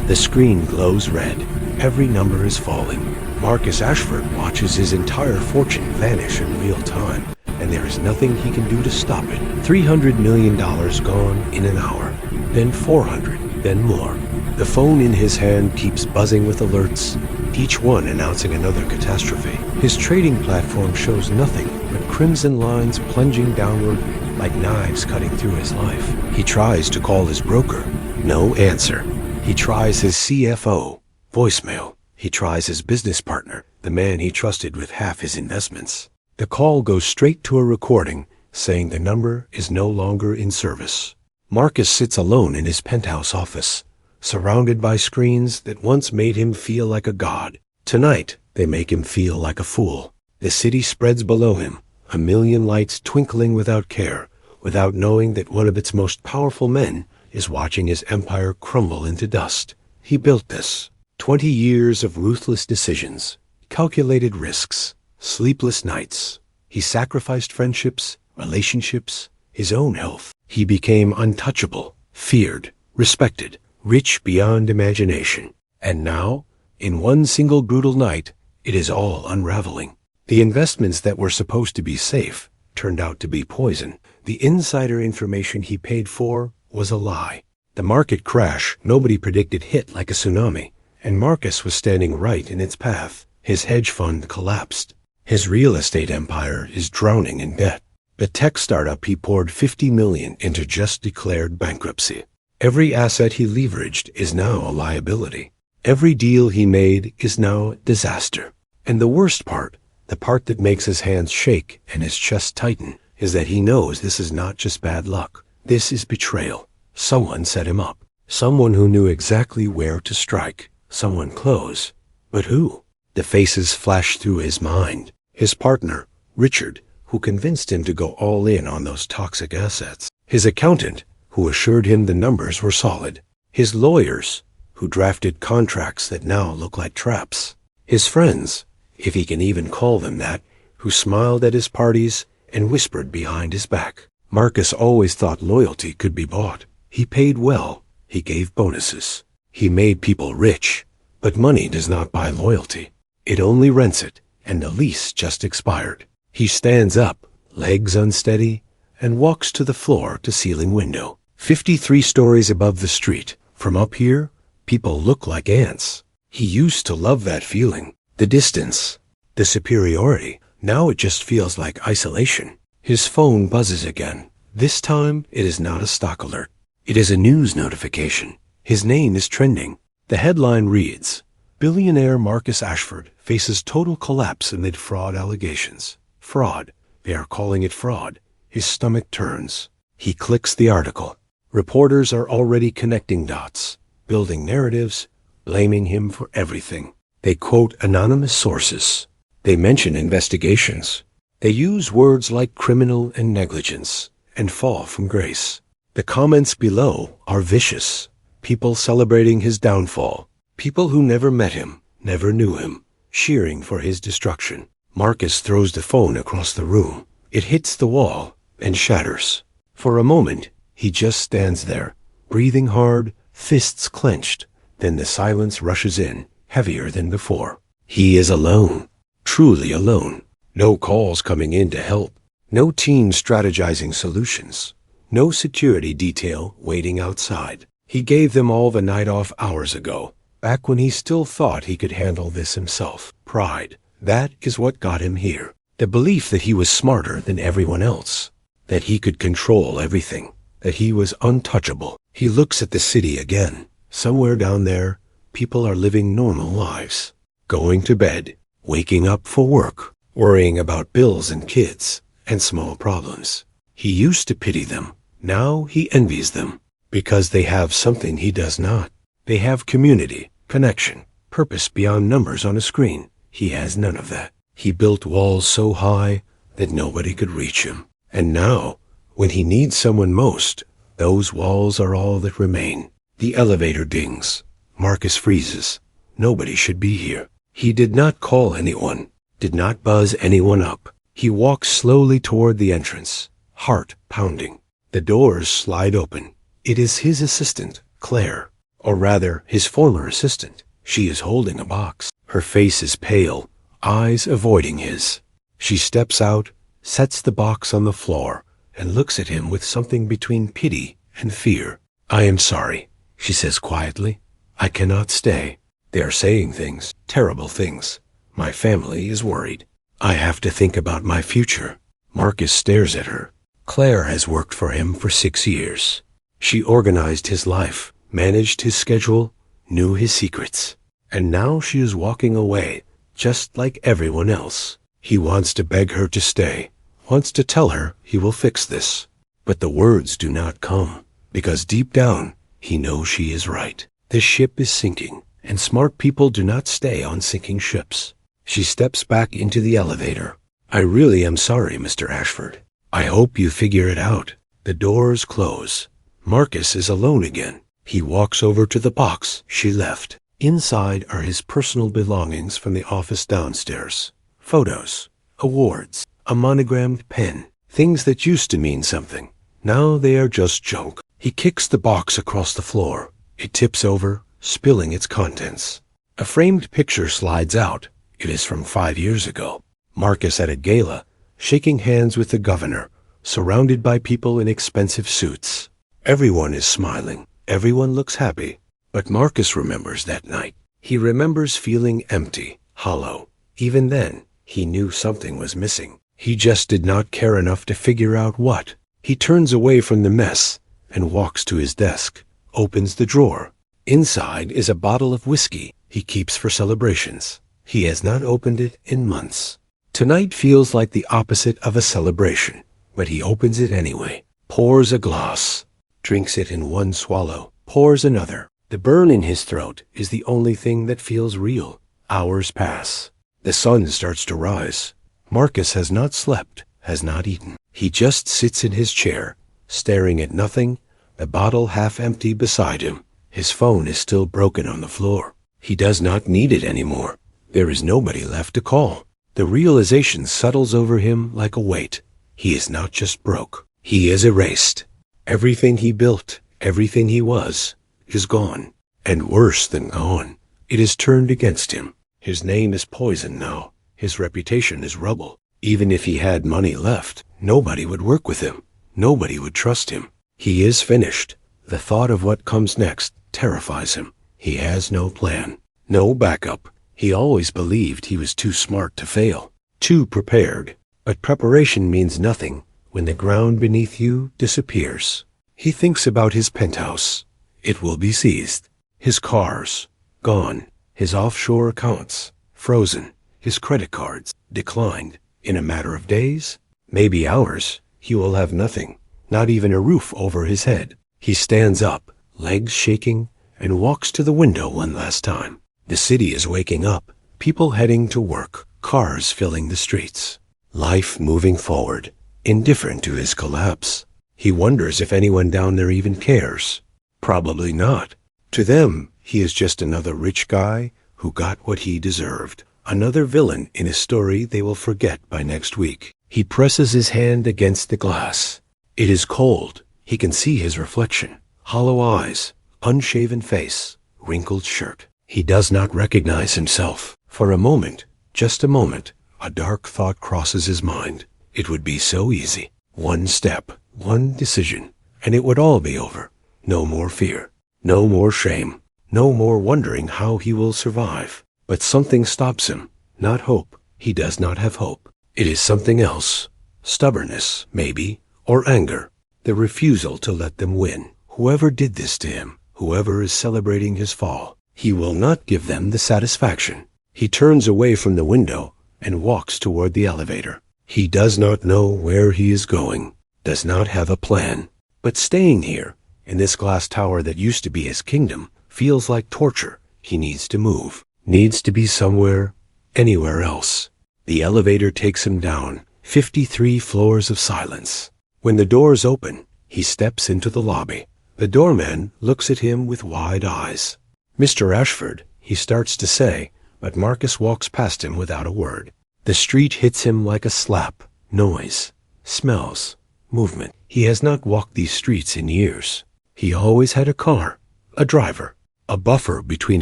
The screen glows red. Every number is falling. Marcus Ashford watches his entire fortune vanish in real time, and there is nothing he can do to stop it. $300 million gone in an hour, then 400, then more. The phone in his hand keeps buzzing with alerts, each one announcing another catastrophe. His trading platform shows nothing but crimson lines plunging downward like knives cutting through his life. He tries to call his broker. No answer. He tries his CFO. Voicemail. He tries his business partner, the man he trusted with half his investments. The call goes straight to a recording saying the number is no longer in service. Marcus sits alone in his penthouse office, surrounded by screens that once made him feel like a god. Tonight, they make him feel like a fool. The city spreads below him, a million lights twinkling without care, without knowing that one of its most powerful men is watching his empire crumble into dust. He built this. 20 years of ruthless decisions, calculated risks, sleepless nights. He sacrificed friendships, relationships, his own health. He became untouchable, feared, respected, rich beyond imagination. And now, in one single brutal night, it is all unraveling. The investments that were supposed to be safe turned out to be poison. The insider information he paid for was a lie. The market crash nobody predicted hit like a tsunami, and Marcus was standing right in its path. His hedge fund collapsed. His real estate empire is drowning in debt. The tech startup he poured $50 million into just declared bankruptcy. Every asset he leveraged is now a liability. Every deal he made is now a disaster. And the worst part, the part that makes his hands shake and his chest tighten, is that he knows this is not just bad luck. This is betrayal. Someone set him up. Someone who knew exactly where to strike. Someone close. But who? The faces flashed through his mind. His partner, Richard, who convinced him to go all in on those toxic assets. His accountant, who assured him the numbers were solid. His lawyers, who drafted contracts that now look like traps. His friends, if he can even call them that, who smiled at his parties and whispered behind his back. Marcus always thought loyalty could be bought. He paid well. He gave bonuses. He made people rich. But money does not buy loyalty. It only rents it, and the lease just expired. He stands up, legs unsteady, and walks to the floor-to-ceiling window. 53 stories above the street. From up here, people look like ants. He used to love that feeling. The distance, the superiority. Now it just feels like isolation. His phone buzzes again. This time, it is not a stock alert. It is a news notification. His name is trending. The headline reads, "Billionaire Marcus Ashford faces total collapse amid fraud allegations." Fraud. They are calling it fraud. His stomach turns. He clicks the article. Reporters are already connecting dots, building narratives, blaming him for everything. They quote anonymous sources. They mention investigations. They use words like criminal and negligence, and fall from grace. The comments below are vicious. People celebrating his downfall. People who never met him, never knew him, cheering for his destruction. Marcus throws the phone across the room. It hits the wall and shatters. For a moment, he just stands there, breathing hard, fists clenched. Then the silence rushes in, heavier than before. He is alone, truly alone. No calls coming in to help. No team strategizing solutions. No security detail waiting outside. He gave them all the night off hours ago, back when he still thought he could handle this himself. Pride. That is what got him here. The belief that he was smarter than everyone else. That he could control everything. That he was untouchable. He looks at the city again. Somewhere down there, people are living normal lives. Going to bed. Waking up for work. Worrying about bills and kids. And small problems. He used to pity them. Now he envies them. Because they have something he does not. They have community, connection, purpose beyond numbers on a screen. He has none of that. He built walls so high that nobody could reach him. And now, when he needs someone most, those walls are all that remain. The elevator dings. Marcus freezes. Nobody should be here. He did not call anyone, did not buzz anyone up. He walks slowly toward the entrance, heart pounding. The doors slide open. It is his assistant, Claire. Or rather, his former assistant. She is holding a box. Her face is pale, eyes avoiding his. She steps out, sets the box on the floor, and looks at him with something between pity and fear. "I am sorry," she says quietly. "I cannot stay. They are saying things, terrible things. My family is worried. I have to think about my future." Marcus stares at her. Claire has worked for him for 6 years. She organized his life, managed his schedule, knew his secrets. And now she is walking away, just like everyone else. He wants to beg her to stay, wants to tell her he will fix this. But the words do not come, because deep down, he knows she is right. The ship is sinking, and smart people do not stay on sinking ships. She steps back into the elevator. "I really am sorry, Mr. Ashford. I hope you figure it out." The doors close. Marcus is alone again. He walks over to the box she left. Inside are his personal belongings from the office downstairs. Photos, awards, a monogrammed pen, things that used to mean something. Now they are just junk. He kicks the box across the floor. It tips over, spilling its contents. A framed picture slides out. It is from 5 years ago. Marcus at a gala, shaking hands with the governor, surrounded by people in expensive suits. Everyone is smiling. Everyone looks happy. But Marcus remembers that night. He remembers feeling empty, hollow. Even then, he knew something was missing. He just did not care enough to figure out what. He turns away from the mess and walks to his desk, opens the drawer. Inside is a bottle of whiskey he keeps for celebrations. He has not opened it in months. Tonight feels like the opposite of a celebration, but he opens it anyway, pours a glass, drinks it in one swallow, pours another. The burn in his throat is the only thing that feels real. Hours pass. The sun starts to rise. Marcus has not slept, has not eaten. He just sits in his chair, staring at nothing, the bottle half empty beside him. His phone is still broken on the floor. He does not need it anymore. There is nobody left to call. The realization settles over him like a weight. He is not just broke. He is erased. Everything he built, everything he was, is gone. And worse than gone, it is turned against him. His name is poison now. His reputation is rubble. Even if he had money left, nobody would work with him. Nobody would trust him. He is finished. The thought of what comes next terrifies him. He has no plan, no backup. He always believed he was too smart to fail, too prepared. But preparation means nothing when the ground beneath you disappears. He thinks about his penthouse. It will be seized. His cars, gone. His offshore accounts, frozen. His credit cards, declined. In a matter of days, maybe hours, he will have nothing, not even a roof over his head. He stands up, legs shaking, and walks to the window one last time. The city is waking up, people heading to work, cars filling the streets. Life moving forward, indifferent to his collapse. He wonders if anyone down there even cares. Probably not. To them, he is just another rich guy who got what he deserved. Another villain in a story they will forget by next week. He presses his hand against the glass. It is cold. He can see his reflection. Hollow eyes, unshaven face, wrinkled shirt. He does not recognize himself. For a moment, just a moment, a dark thought crosses his mind. It would be so easy. One step, one decision, and it would all be over. No more fear, no more shame, no more wondering how he will survive. But something stops him. Not hope. He does not have hope. It is something else. Stubbornness, maybe, or anger. The refusal to let them win. Whoever did this to him, whoever is celebrating his fall, he will not give them the satisfaction. He turns away from the window and walks toward the elevator. He does not know where he is going, does not have a plan. But staying here, in this glass tower that used to be his kingdom, feels like torture. He needs to move, needs to be somewhere, anywhere else. The elevator takes him down, 53 floors of silence. When the doors open, he steps into the lobby. The doorman looks at him with wide eyes. "Mr. Ashford," he starts to say, but Marcus walks past him without a word. The street hits him like a slap. Noise, smells, movement. He has not walked these streets in years. He always had a car, a driver. a buffer between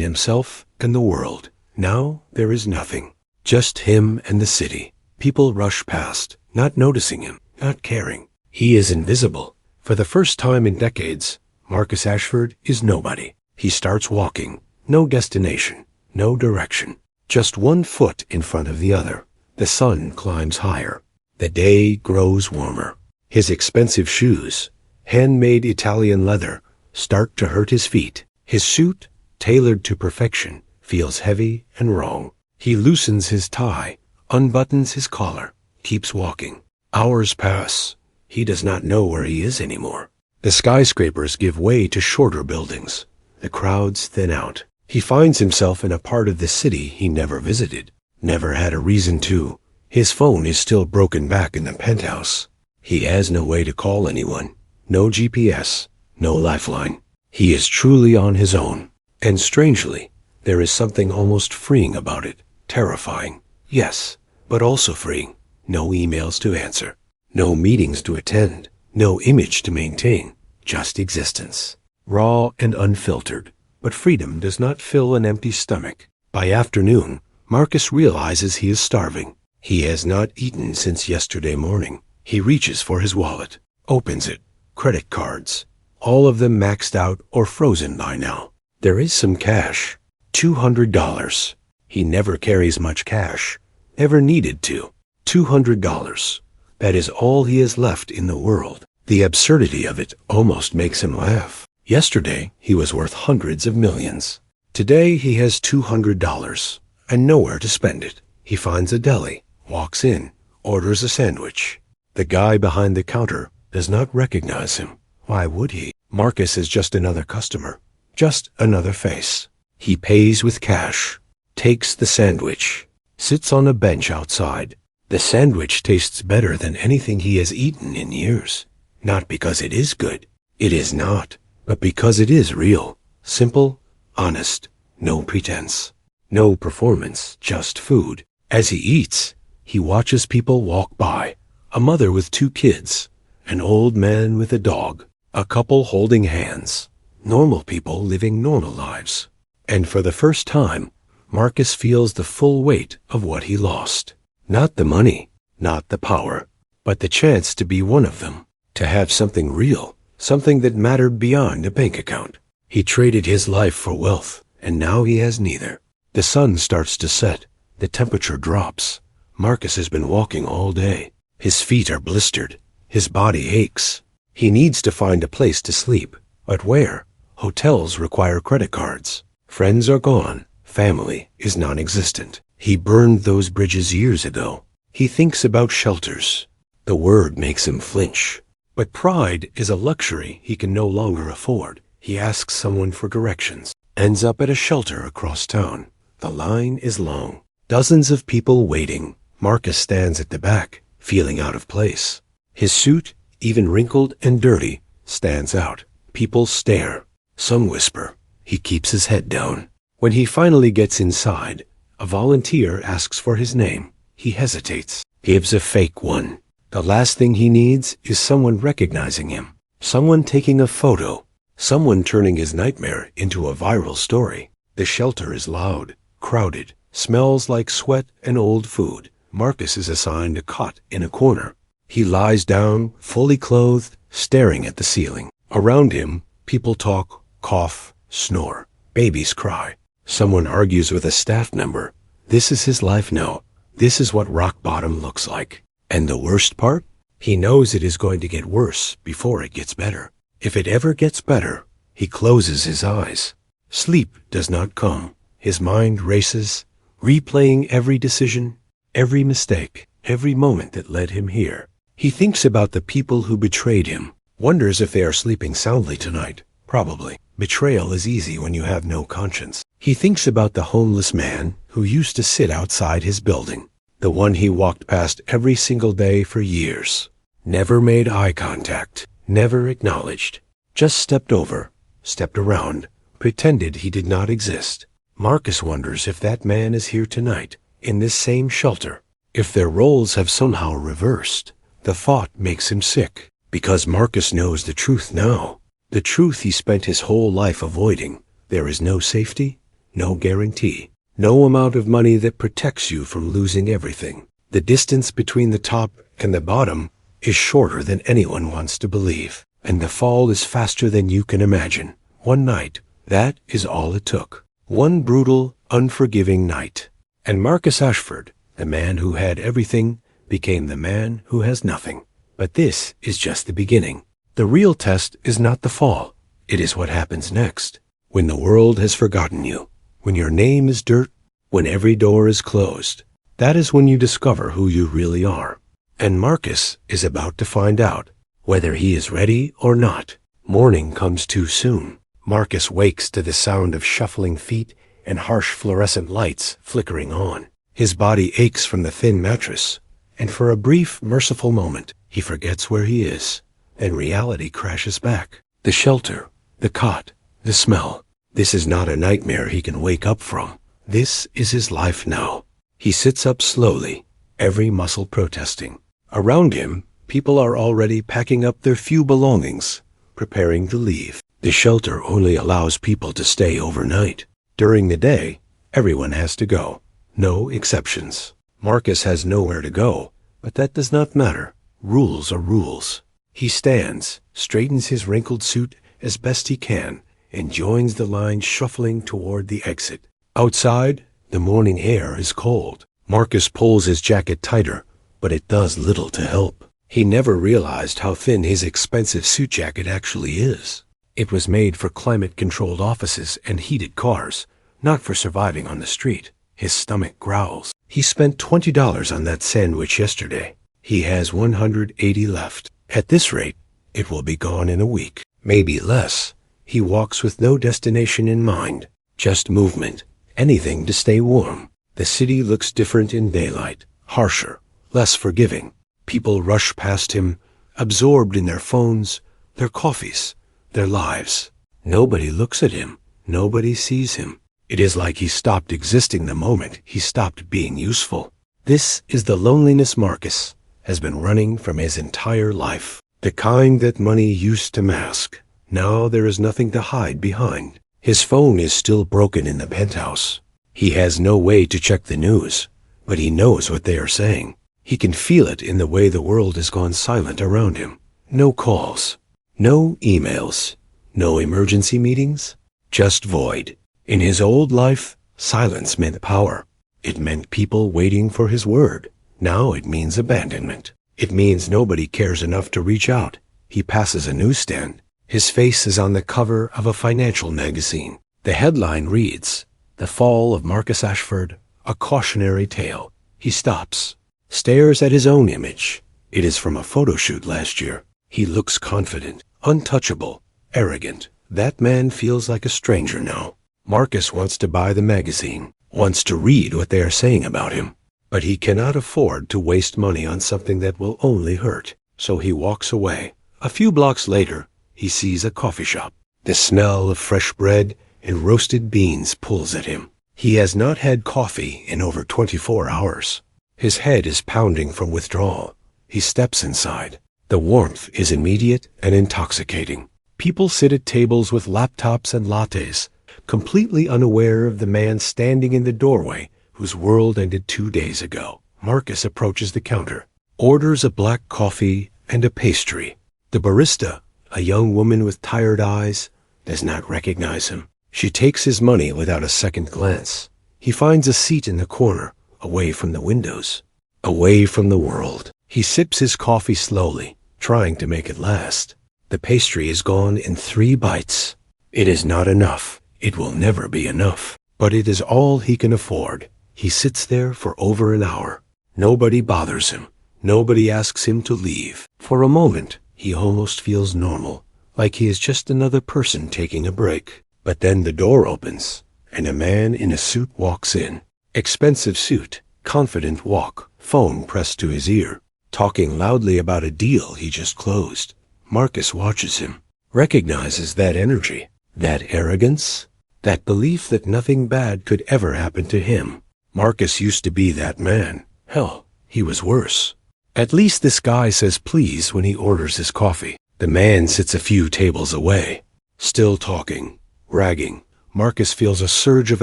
himself and the world. Now there is nothing, just him and the city. People rush past, not noticing him, not caring. He is invisible. For the first time in decades, Marcus Ashford is nobody. He starts walking. No destination, no direction. Just one foot in front of the other. The sun climbs higher. The day grows warmer. His expensive shoes, handmade Italian leather, start to hurt his feet. His suit, tailored to perfection, feels heavy and wrong. He loosens his tie, unbuttons his collar, keeps walking. Hours pass. He does not know where he is anymore. The skyscrapers give way to shorter buildings. The crowds thin out. He finds himself in a part of the city he never visited, never had a reason to. His phone is still broken back in the penthouse. He has no way to call anyone, no GPS, no lifeline. He is truly on his own. And strangely, there is something almost freeing about it. Terrifying, yes, but also freeing. No emails to answer, no meetings to attend, no image to maintain, just existence. Raw and unfiltered. But freedom does not fill an empty stomach. By afternoon, Marcus realizes he is starving. He has not eaten since yesterday morning. He reaches for his wallet, opens it. Credit cards, all of them maxed out or frozen by now. There is some cash, $200. He never carries much cash, ever needed to. $200. That is all he has left in the world. The absurdity of it almost makes him laugh. Yesterday, he was worth hundreds of millions. Today, he has $200 and nowhere to spend it. He finds a deli, walks in, orders a sandwich. The guy behind the counter does not recognize him. Why would he? Marcus is just another customer, just another face. He pays with cash, takes the sandwich, sits on a bench outside. The sandwich tastes better than anything he has eaten in years. Not because it is good. It is not. But because it is real, simple, honest, no pretense, no performance, just food. As he eats, he watches people walk by. A mother with 2 kids, an old man with a dog, a couple holding hands. Normal people living normal lives. And for the first time, Marcus feels the full weight of what he lost. Not the money, not the power, but the chance to be one of them, to have something real. Something that mattered beyond a bank account. He traded his life for wealth, and now he has neither. The sun starts to set. The temperature drops. Marcus has been walking all day. His feet are blistered. His body aches. He needs to find a place to sleep. But where? Hotels require credit cards. Friends are gone. Family is non-existent. He burned those bridges years ago. He thinks about shelters. The word makes him flinch. But pride is a luxury he can no longer afford. He asks someone for directions, ends up at a shelter across town. The line is long. Dozens of people waiting. Marcus stands at the back, feeling out of place. His suit, even wrinkled and dirty, stands out. People stare. Some whisper. He keeps his head down. When he finally gets inside, a volunteer asks for his name. He hesitates, gives a fake one. The last thing he needs is someone recognizing him, someone taking a photo, someone turning his nightmare into a viral story. The shelter is loud, crowded, smells like sweat and old food. Marcus is assigned a cot in a corner. He lies down, fully clothed, staring at the ceiling. Around him, people talk, cough, snore. Babies cry. Someone argues with a staff member. This is his life now. This is what rock bottom looks like. And the worst part? He knows it is going to get worse before it gets better. If it ever gets better, he closes his eyes. Sleep does not come. His mind races, replaying every decision, every mistake, every moment that led him here. He thinks about the people who betrayed him, wonders if they are sleeping soundly tonight. Probably. Betrayal is easy when you have no conscience. He thinks about the homeless man who used to sit outside his building, the one he walked past every single day for years. Never made eye contact, never acknowledged, just stepped over, stepped around, pretended he did not exist. Marcus wonders if that man is here tonight, in this same shelter, if their roles have somehow reversed. The thought makes him sick, because Marcus knows the truth now, the truth he spent his whole life avoiding, There is no safety, no guarantee, no amount of money that protects you from losing everything. The distance between the top and the bottom is shorter than anyone wants to believe, and the fall is faster than you can imagine. One night, that is all it took. One brutal, unforgiving night. And Marcus Ashford, the man who had everything, became the man who has nothing. But this is just the beginning. The real test is not the fall. It is what happens next. When the world has forgotten you, when your name is dirt, when every door is closed, that is when you discover who you really are. And Marcus is about to find out, whether he is ready or not. Morning comes too soon. Marcus wakes to the sound of shuffling feet and harsh fluorescent lights flickering on. His body aches from the thin mattress, and for a brief, merciful moment, he forgets where he is, and reality crashes back. The shelter, the cot, the smell. This is not a nightmare he can wake up from. This is his life now. He sits up slowly, every muscle protesting. Around him, people are already packing up their few belongings, preparing to leave. The shelter only allows people to stay overnight. During the day, everyone has to go. No exceptions. Marcus has nowhere to go, but that does not matter. Rules are rules. He stands, straightens his wrinkled suit as best he can, and joins the line shuffling toward the exit. Outside, the morning air is cold. Marcus pulls his jacket tighter, but it does little to help. He never realized how thin his expensive suit jacket actually is. It was made for climate-controlled offices and heated cars, not for surviving on the street. His stomach growls. He spent $20 on that sandwich yesterday. He has 180 left. At this rate, it will be gone in a week, maybe less. He walks with no destination in mind, just movement, anything to stay warm. The city looks different in daylight, harsher, less forgiving. People rush past him, absorbed in their phones, their coffees, their lives. Nobody looks at him. Nobody sees him. It is like he stopped existing the moment he stopped being useful. This is the loneliness Marcus has been running from his entire life. The kind that money used to mask. Now there is nothing to hide behind. His phone is still broken in the penthouse. He has no way to check the news, but he knows what they are saying. He can feel it in the way the world has gone silent around him. No calls, no emails, no emergency meetings, just void. In his old life, silence meant power. It meant people waiting for his word. Now it means abandonment. It means nobody cares enough to reach out. He passes a newsstand. His face is on the cover of a financial magazine. The headline reads, "The Fall of Marcus Ashford, a Cautionary Tale." He stops, stares at his own image. It is from a photo shoot last year. He looks confident, untouchable, arrogant. That man feels like a stranger now. Marcus wants to buy the magazine, wants to read what they are saying about him. But he cannot afford to waste money on something that will only hurt. So he walks away. A few blocks later, he sees a coffee shop. The smell of fresh bread and roasted beans pulls at him. He has not had coffee in over 24 hours. His head is pounding from withdrawal. He steps inside. The warmth is immediate and intoxicating. People sit at tables with laptops and lattes, completely unaware of the man standing in the doorway whose world ended 2 days ago. Marcus approaches the counter, orders a black coffee and a pastry. The barista, a young woman with tired eyes, does not recognize him. She takes his money without a second glance. He finds a seat in the corner, away from the windows, away from the world. He sips his coffee slowly, trying to make it last. The pastry is gone in 3 bites. It is not enough. It will never be enough. But it is all he can afford. He sits there for over an hour. Nobody bothers him. Nobody asks him to leave. For a moment, he almost feels normal, like he is just another person taking a break. But then the door opens, and a man in a suit walks in. Expensive suit, confident walk, phone pressed to his ear, talking loudly about a deal he just closed. Marcus watches him, recognizes that energy, that arrogance, that belief that nothing bad could ever happen to him. Marcus used to be that man. Hell, he was worse. At least this guy says please when he orders his coffee. The man sits a few tables away, still talking, ragging. Marcus feels a surge of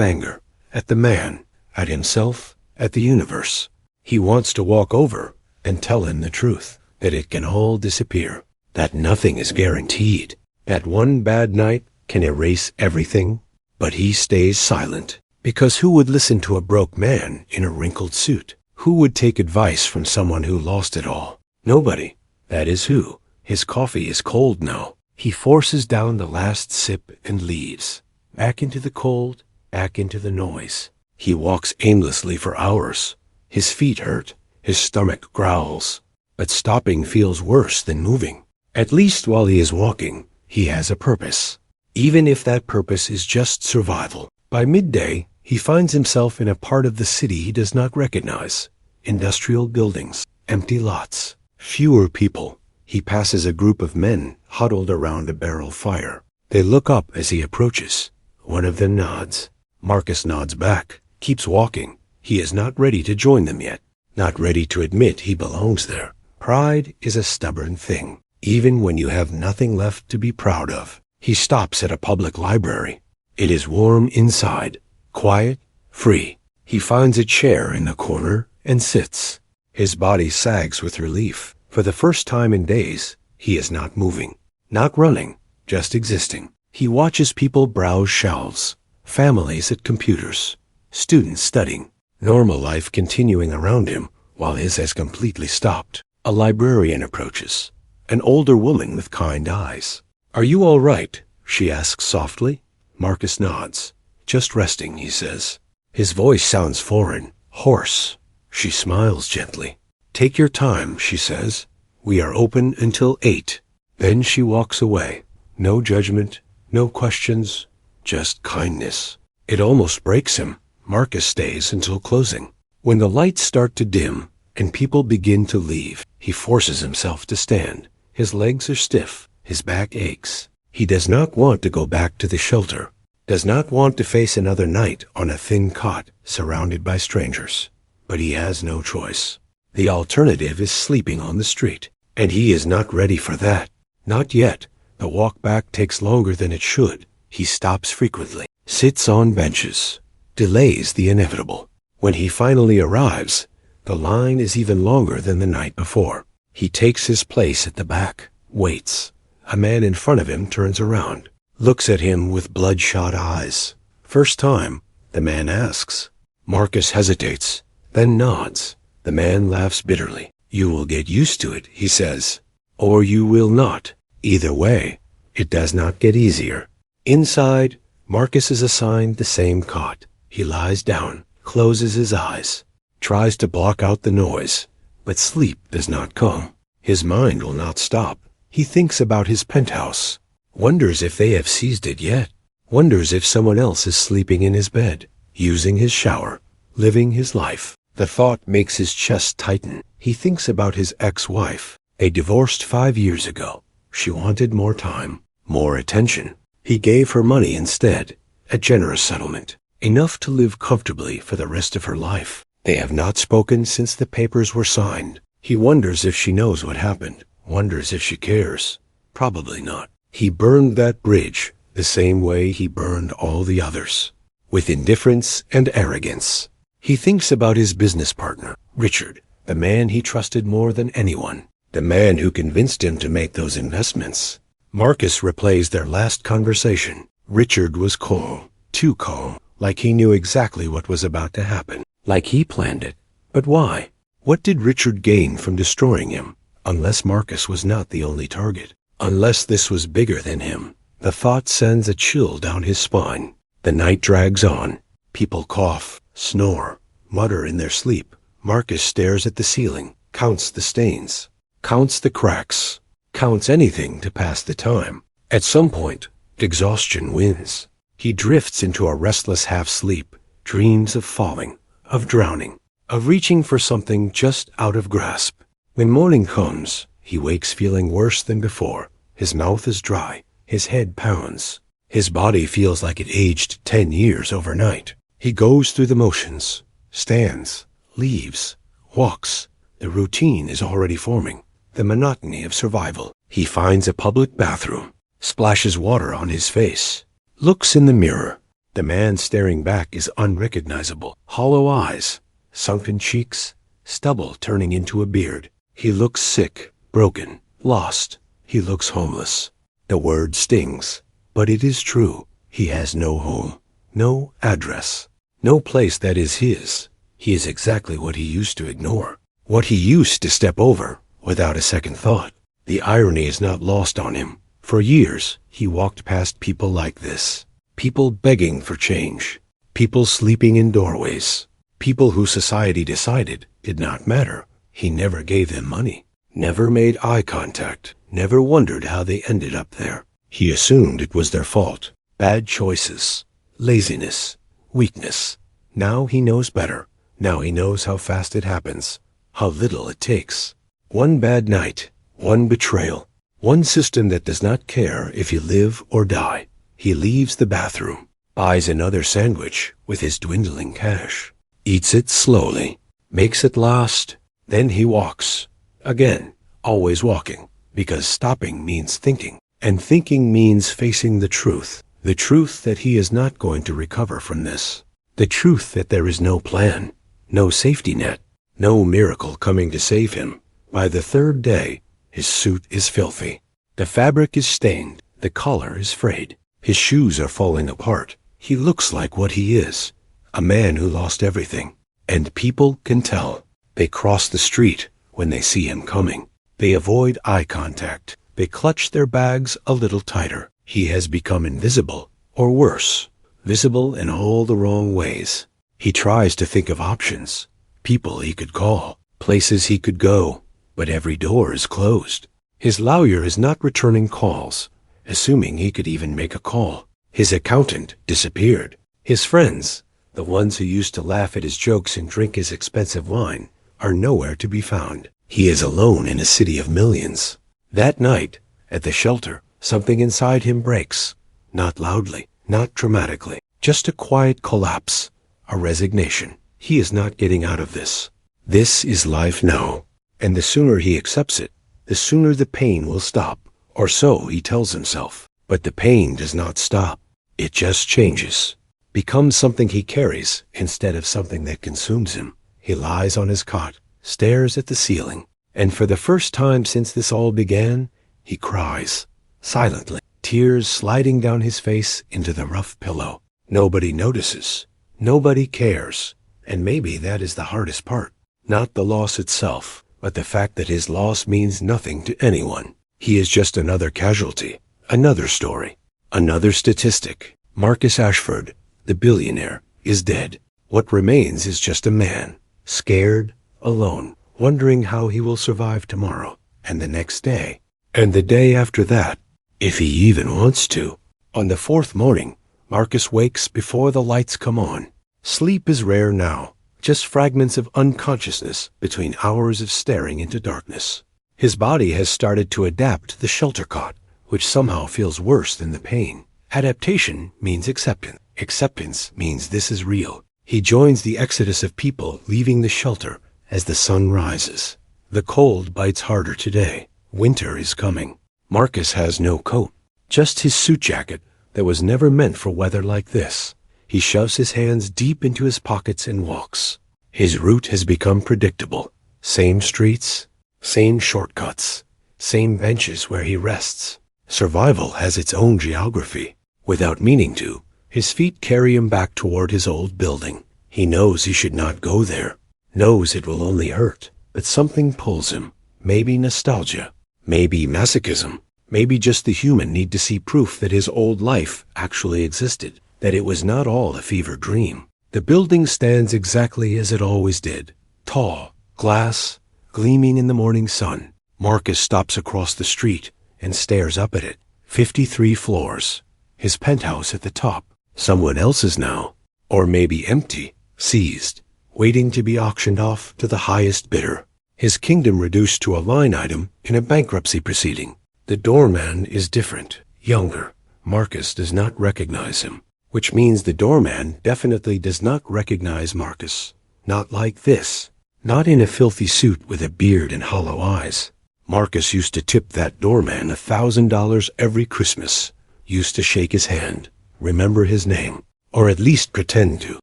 anger at the man, at himself, at the universe. He wants to walk over and tell him the truth, that it can all disappear, that nothing is guaranteed, that one bad night can erase everything. But he stays silent, because who would listen to a broke man in a wrinkled suit? Who would take advice from someone who lost it all? Nobody. That is who. His coffee is cold now. He forces down the last sip and leaves. Back into the cold, back into the noise. He walks aimlessly for hours. His feet hurt. His stomach growls. But stopping feels worse than moving. At least while he is walking, he has a purpose. Even if that purpose is just survival. By midday, he finds himself in a part of the city he does not recognize. Industrial buildings, empty lots, fewer people. He passes a group of men huddled around a barrel fire. They look up as he approaches. One of them nods. Marcus nods back, keeps walking. He is not ready to join them yet, not ready to admit he belongs there. Pride is a stubborn thing, even when you have nothing left to be proud of. He stops at a public library. It is warm inside, quiet, free. He finds a chair in the corner and sits. His body sags with relief. For the first time in days, he is not moving, not running, just existing. He watches people browse shelves, families at computers, students studying, normal life continuing around him while his has completely stopped. A librarian approaches, an older woman with kind eyes. "Are you all right?" she asks softly. Marcus nods. "Just resting," he says. His voice sounds foreign, hoarse. She smiles gently. "Take your time," she says. "We are open until 8. Then she walks away. No judgment, no questions, just kindness. It almost breaks him. Marcus stays until closing. When the lights start to dim and people begin to leave, he forces himself to stand. His legs are stiff. His back aches. He does not want to go back to the shelter, does not want to face another night on a thin cot surrounded by strangers. But he has no choice. The alternative is sleeping on the street, and he is not ready for that. Not yet. The walk back takes longer than it should. He stops frequently, sits on benches, delays the inevitable. When he finally arrives, the line is even longer than the night before. He takes his place at the back, waits. A man in front of him turns around, looks at him with bloodshot eyes. First time, the man asks. Marcus hesitates, then nods. The man laughs bitterly. "You will get used to it," he says. "Or you will not. Either way, it does not get easier." Inside, Marcus is assigned the same cot. He lies down, closes his eyes, tries to block out the noise, but sleep does not come. His mind will not stop. He thinks about his penthouse, wonders if they have seized it yet, wonders if someone else is sleeping in his bed, using his shower, living his life. The thought makes his chest tighten. He thinks about his ex-wife. They divorced 5 years ago. She wanted more time, more attention. He gave her money instead, a generous settlement, enough to live comfortably for the rest of her life. They have not spoken since the papers were signed. He wonders if she knows what happened, wonders if she cares. Probably not. He burned that bridge the same way he burned all the others, with indifference and arrogance. He thinks about his business partner, Richard, the man he trusted more than anyone, the man who convinced him to make those investments. Marcus replays their last conversation. Richard was calm, too calm, like he knew exactly what was about to happen, like he planned it. But why? What did Richard gain from destroying him? Unless Marcus was not the only target, unless this was bigger than him. The thought sends a chill down his spine. The night drags on. People cough, snore, mutter in their sleep. Marcus stares at the ceiling, counts the stains, counts the cracks, counts anything to pass the time. At some point, exhaustion wins. He drifts into a restless half-sleep, dreams of falling, of drowning, of reaching for something just out of grasp. When morning comes, he wakes feeling worse than before. His mouth is dry, his head pounds. His body feels like it aged 10 years overnight. He goes through the motions, stands, leaves, walks. The routine is already forming, the monotony of survival. He finds a public bathroom, splashes water on his face, looks in the mirror. The man staring back is unrecognizable. Hollow eyes, sunken cheeks, stubble turning into a beard. He looks sick, broken, lost. He looks homeless. The word stings, but it is true. He has no home, no address, no place that is his. He is exactly what he used to ignore, what he used to step over without a second thought. The irony is not lost on him. For years, he walked past people like this. People begging for change. People sleeping in doorways. People who society decided did not matter. He never gave them money. Never made eye contact. Never wondered how they ended up there. He assumed it was their fault. Bad choices. Laziness. Weakness. Now he knows better. Now he knows how fast it happens. How little it takes. One bad night. One betrayal. One system that does not care if you live or die. He leaves the bathroom. Buys another sandwich with his dwindling cash. Eats it slowly. Makes it last. Then he walks. Again. Always walking. Because stopping means thinking. And thinking means facing the truth. The truth that he is not going to recover from this. The truth that there is no plan. No safety net. No miracle coming to save him. By the third day, his suit is filthy. The fabric is stained. The collar is frayed. His shoes are falling apart. He looks like what he is. A man who lost everything. And people can tell. They cross the street when they see him coming. They avoid eye contact. They clutch their bags a little tighter. He has become invisible, or worse, visible in all the wrong ways. He tries to think of options, people he could call, places he could go, but every door is closed. His lawyer is not returning calls, assuming he could even make a call. His accountant disappeared. His friends, the ones who used to laugh at his jokes and drink his expensive wine, are nowhere to be found. He is alone in a city of millions. That night, at the shelter, something inside him breaks. Not loudly, not dramatically, just a quiet collapse, a resignation. He is not getting out of this. This is life now, and the sooner he accepts it, the sooner the pain will stop, or so he tells himself. But the pain does not stop. It just changes, becomes something he carries instead of something that consumes him. He lies on his cot, stares at the ceiling, and for the first time since this all began, he cries, silently, tears sliding down his face into the rough pillow. Nobody notices. Nobody cares. And maybe that is the hardest part. Not the loss itself, but the fact that his loss means nothing to anyone. He is just another casualty, another story, another statistic. Marcus Ashford, the billionaire, is dead. What remains is just a man, scared, alone, wondering how he will survive tomorrow, and the next day, and the day after that, if he even wants to. On the fourth morning, Marcus wakes before the lights come on. Sleep is rare now, just fragments of unconsciousness between hours of staring into darkness. His body has started to adapt to the shelter cot, which somehow feels worse than the pain. Adaptation means acceptance. Acceptance means this is real. He joins the exodus of people leaving the shelter as the sun rises. The cold bites harder today. Winter is coming. Marcus has no coat, just his suit jacket that was never meant for weather like this. He shoves his hands deep into his pockets and walks. His route has become predictable. Same streets, same shortcuts, same benches where he rests. Survival has its own geography. Without meaning to, his feet carry him back toward his old building. He knows he should not go there, knows it will only hurt, but something pulls him. Maybe nostalgia, maybe masochism, maybe just the human need to see proof that his old life actually existed, that it was not all a fever dream. The building stands exactly as it always did, tall, glass, gleaming in the morning sun. Marcus stops across the street and stares up at it. 53 floors. His penthouse at the top. Someone else's now. Or maybe empty, seized, waiting to be auctioned off to the highest bidder. His kingdom reduced to a line item in a bankruptcy proceeding. The doorman is different, younger. Marcus does not recognize him, which means the doorman definitely does not recognize Marcus. Not like this. Not in a filthy suit with a beard and hollow eyes. Marcus used to tip that doorman $1,000 every Christmas. Used to shake his hand, remember his name. or at least pretend to.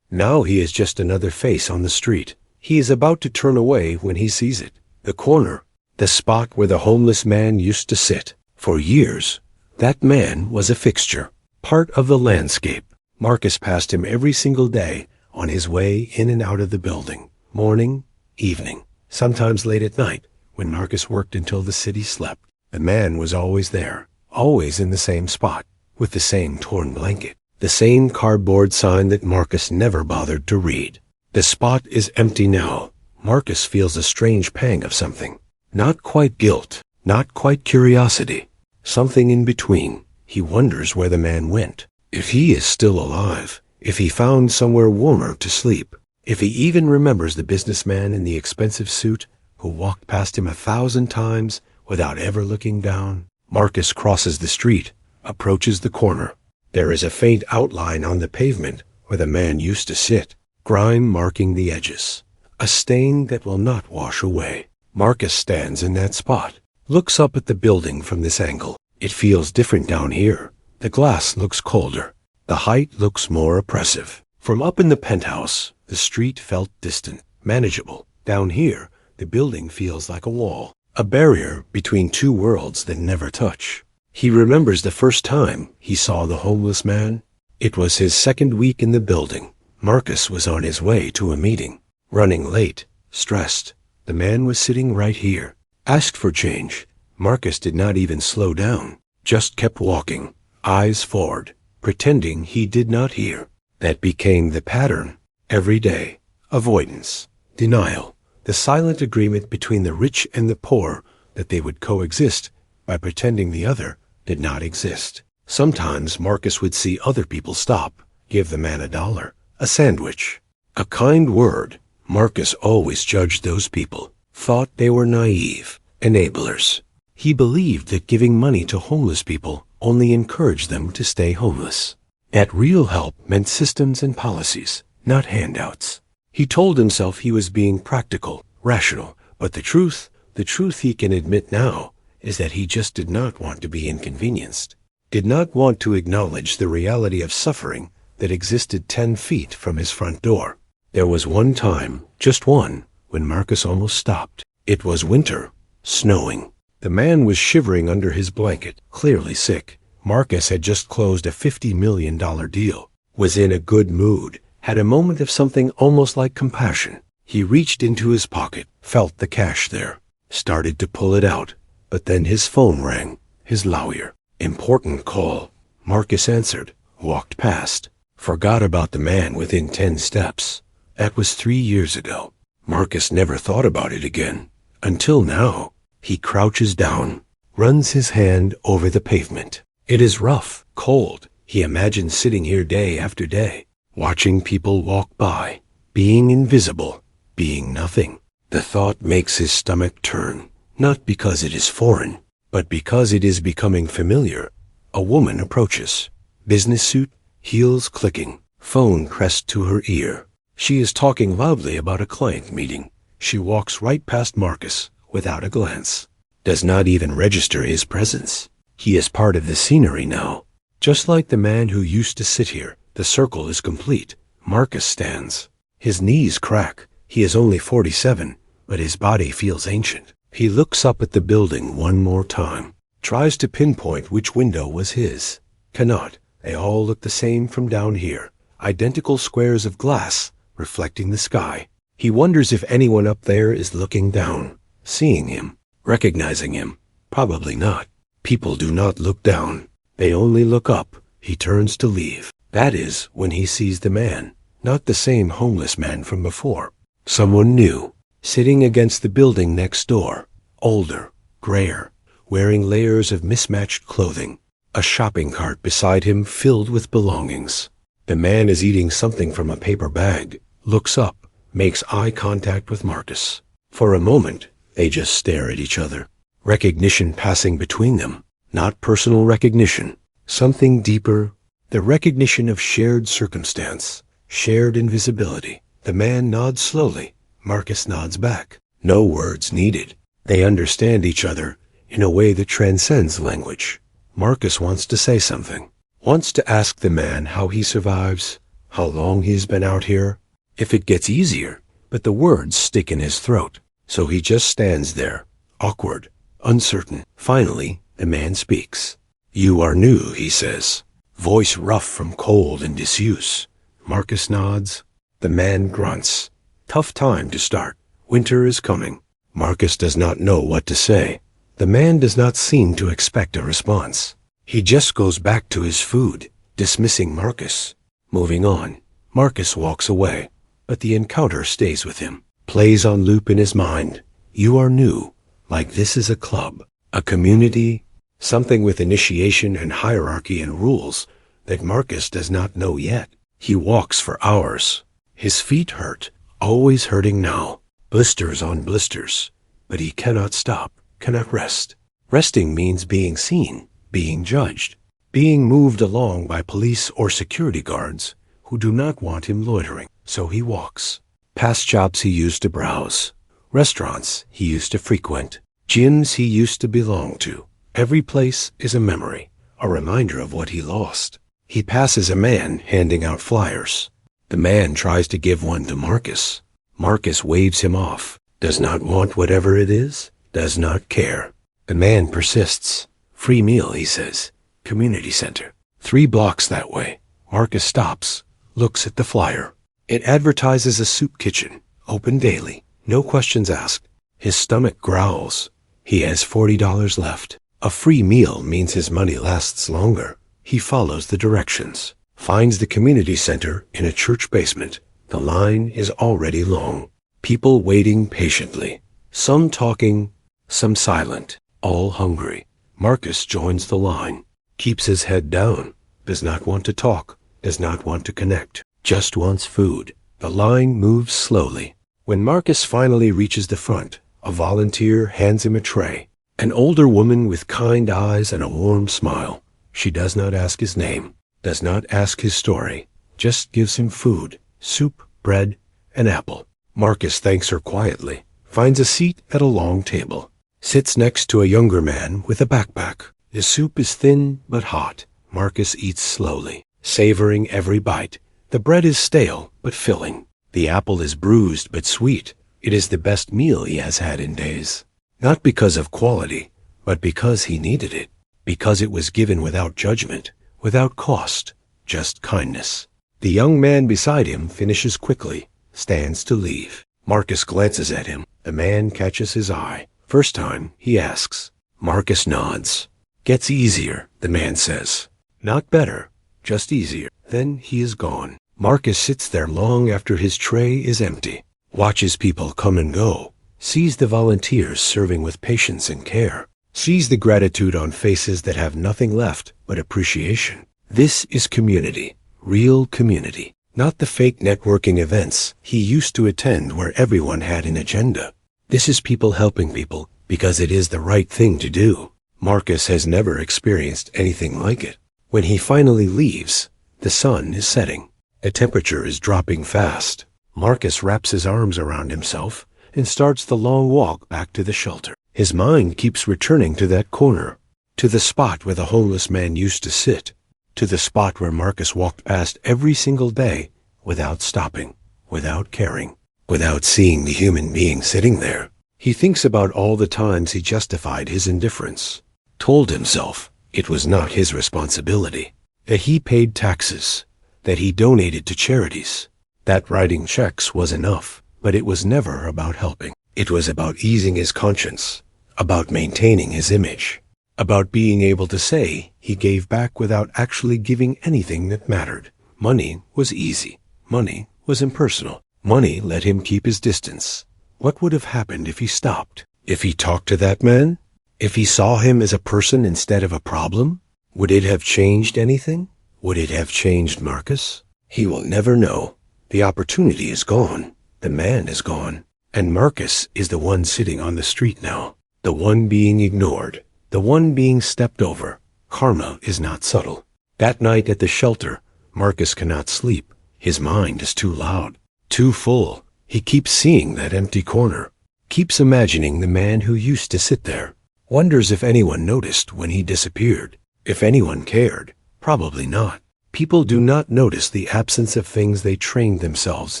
Now he is just another face on the street. He is about to turn away when he sees it. The corner, the spot where the homeless man used to sit. For years, that man was a fixture, part of the landscape. Marcus passed him every single day on his way in and out of the building, morning, evening, sometimes late at night, when Marcus worked until the city slept. The man was always there, always in the same spot, with the same torn blanket, the same cardboard sign that Marcus never bothered to read. The spot is empty now. Marcus feels a strange pang of something. Not quite guilt, not quite curiosity. Something in between. He wonders where the man went. If he is still alive. If he found somewhere warmer to sleep. If he even remembers the businessman in the expensive suit who walked past him 1,000 times without ever looking down. Marcus crosses the street, approaches the corner. There is a faint outline on the pavement where the man used to sit, grime marking the edges. A stain that will not wash away. Marcus stands in that spot, looks up at the building from this angle. It feels different down here. The glass looks colder. The height looks more oppressive. From up in the penthouse, the street felt distant, manageable. Down here, the building feels like a wall, a barrier between two worlds that never touch. He remembers the first time he saw the homeless man. It was his second week in the building. Marcus was on his way to a meeting, running late, stressed. The man was sitting right here. Asked for change. Marcus did not even slow down, just kept walking, eyes forward, pretending he did not hear. That became the pattern. Every day. Avoidance. Denial. The silent agreement between the rich and the poor that they would coexist by pretending the other did not exist. Sometimes Marcus would see other people stop, give the man $1, a sandwich, a kind word. Marcus always judged those people, thought they were naive, enablers. He believed that giving money to homeless people only encouraged them to stay homeless. That real help meant systems and policies, not handouts. He told himself he was being practical, rational, but the truth he can admit now, is that he just did not want to be inconvenienced, did not want to acknowledge the reality of suffering that existed 10 feet from his front door. There was one time, just one, when Marcus almost stopped. It was winter, snowing. The man was shivering under his blanket, clearly sick. Marcus had just closed a $50 million deal, was in a good mood, had a moment of something almost like compassion. He reached into his pocket, felt the cash there, started to pull it out, but then his phone rang, his lawyer. Important call. Marcus answered, walked past, forgot about the man within 10 steps. That was 3 years ago. Marcus never thought about it again. Until now. He crouches down, runs his hand over the pavement. It is rough, cold. He imagines sitting here day after day, watching people walk by, being invisible, being nothing. The thought makes his stomach turn, not because it is foreign, but because it is becoming familiar. A woman approaches. Business suit, heels clicking, phone pressed to her ear. She is talking loudly about a client meeting. She walks right past Marcus without a glance. Does not even register his presence. He is part of the scenery now. Just like the man who used to sit here, the circle is complete. Marcus stands. His knees crack. He is only 47, but his body feels ancient. He looks up at the building one more time, tries to pinpoint which window was his. Cannot. They all look the same from down here. Identical squares of glass reflecting the sky. He wonders if anyone up there is looking down, seeing him, recognizing him. Probably not. People do not look down. They only look up. He turns to leave. That is when he sees the man, not the same homeless man from before. Someone new, sitting against the building next door, older, grayer, wearing layers of mismatched clothing. A shopping cart beside him filled with belongings. The man is eating something from a paper bag, looks up, makes eye contact with Marcus. For a moment, they just stare at each other. Recognition passing between them, not personal recognition. Something deeper, the recognition of shared circumstance, shared invisibility. The man nods slowly. Marcus nods back. No words needed. They understand each other in a way that transcends language. Marcus wants to say something, wants to ask the man how he survives, How long he's been out here? If it gets easier, but the words stick in his throat. So he just stands there, awkward, uncertain. Finally, the man speaks. "You are new," he says, voice rough from cold and disuse. Marcus nods. The man grunts. Tough time to start. Winter is coming. Marcus does not know what to say. The man does not seem to expect a response. He just goes back to his food, dismissing Marcus. Moving on, Marcus walks away, but the encounter stays with him, plays on loop in his mind. You are new, like this is a club, a community, something with initiation and hierarchy and rules that Marcus does not know yet. He walks for hours. His feet hurt, always hurting now, blisters on blisters, but he cannot stop, cannot rest. Resting means being seen, being judged, being moved along by police or security guards who do not want him loitering. So he walks. Past shops he used to browse, restaurants he used to frequent, gyms he used to belong to. Every place is a memory, a reminder of what he lost. He passes a man handing out flyers. The man tries to give one to Marcus. Marcus waves him off, does not want whatever it is, does not care. The man persists. Free meal, he says. Community center. 3 blocks that way. Marcus stops, looks at the flyer. It advertises a soup kitchen, open daily, no questions asked. His stomach growls. He has $40 left. A free meal means his money lasts longer. He follows the directions, finds the community center in a church basement. The line is already long. People waiting patiently, some talking, some silent, all hungry. Marcus joins the line, keeps his head down, does not want to talk, does not want to connect, just wants food. The line moves slowly. When Marcus finally reaches the front, a volunteer hands him a tray. An older woman with kind eyes and a warm smile. She does not ask his name, does not ask his story, just gives him food, soup, bread, an apple. Marcus thanks her quietly, finds a seat at a long table, sits next to a younger man with a backpack. The soup is thin but hot. Marcus eats slowly, savoring every bite. The bread is stale but filling. The apple is bruised but sweet. It is the best meal he has had in days. Not because of quality, but because he needed it. Because it was given without judgment, without cost, just kindness. The young man beside him finishes quickly, stands to leave. Marcus glances at him. The man catches his eye. First time, he asks. Marcus nods. Gets easier, the man says. Not better, just easier. Then he is gone. Marcus sits there long after his tray is empty, watches people come and go, sees the volunteers serving with patience and care, sees the gratitude on faces that have nothing left but appreciation. This is community, real community, not the fake networking events he used to attend where everyone had an agenda. This is people helping people because it is the right thing to do. Marcus has never experienced anything like it. When he finally leaves, the sun is setting. The temperature is dropping fast. Marcus wraps his arms around himself and starts the long walk back to the shelter. His mind keeps returning to that corner, to the spot where the homeless man used to sit, to the spot where Marcus walked past every single day without stopping, without caring, without seeing the human being sitting there. He thinks about all the times he justified his indifference, told himself it was not his responsibility, that he paid taxes, that he donated to charities, that writing checks was enough, but it was never about helping. It was about easing his conscience, about maintaining his image, about being able to say he gave back without actually giving anything that mattered. Money was easy. Money was impersonal. Money let him keep his distance. What would have happened if he stopped? If he talked to that man? If he saw him as a person instead of a problem? Would it have changed anything? Would it have changed Marcus? He will never know. The opportunity is gone. The man is gone. And Marcus is the one sitting on the street now. The one being ignored. The one being stepped over. Karma is not subtle. That night at the shelter, Marcus cannot sleep. His mind is too loud, too full. He keeps seeing that empty corner. Keeps imagining the man who used to sit there. Wonders if anyone noticed when he disappeared. If anyone cared. Probably not. People do not notice the absence of things they trained themselves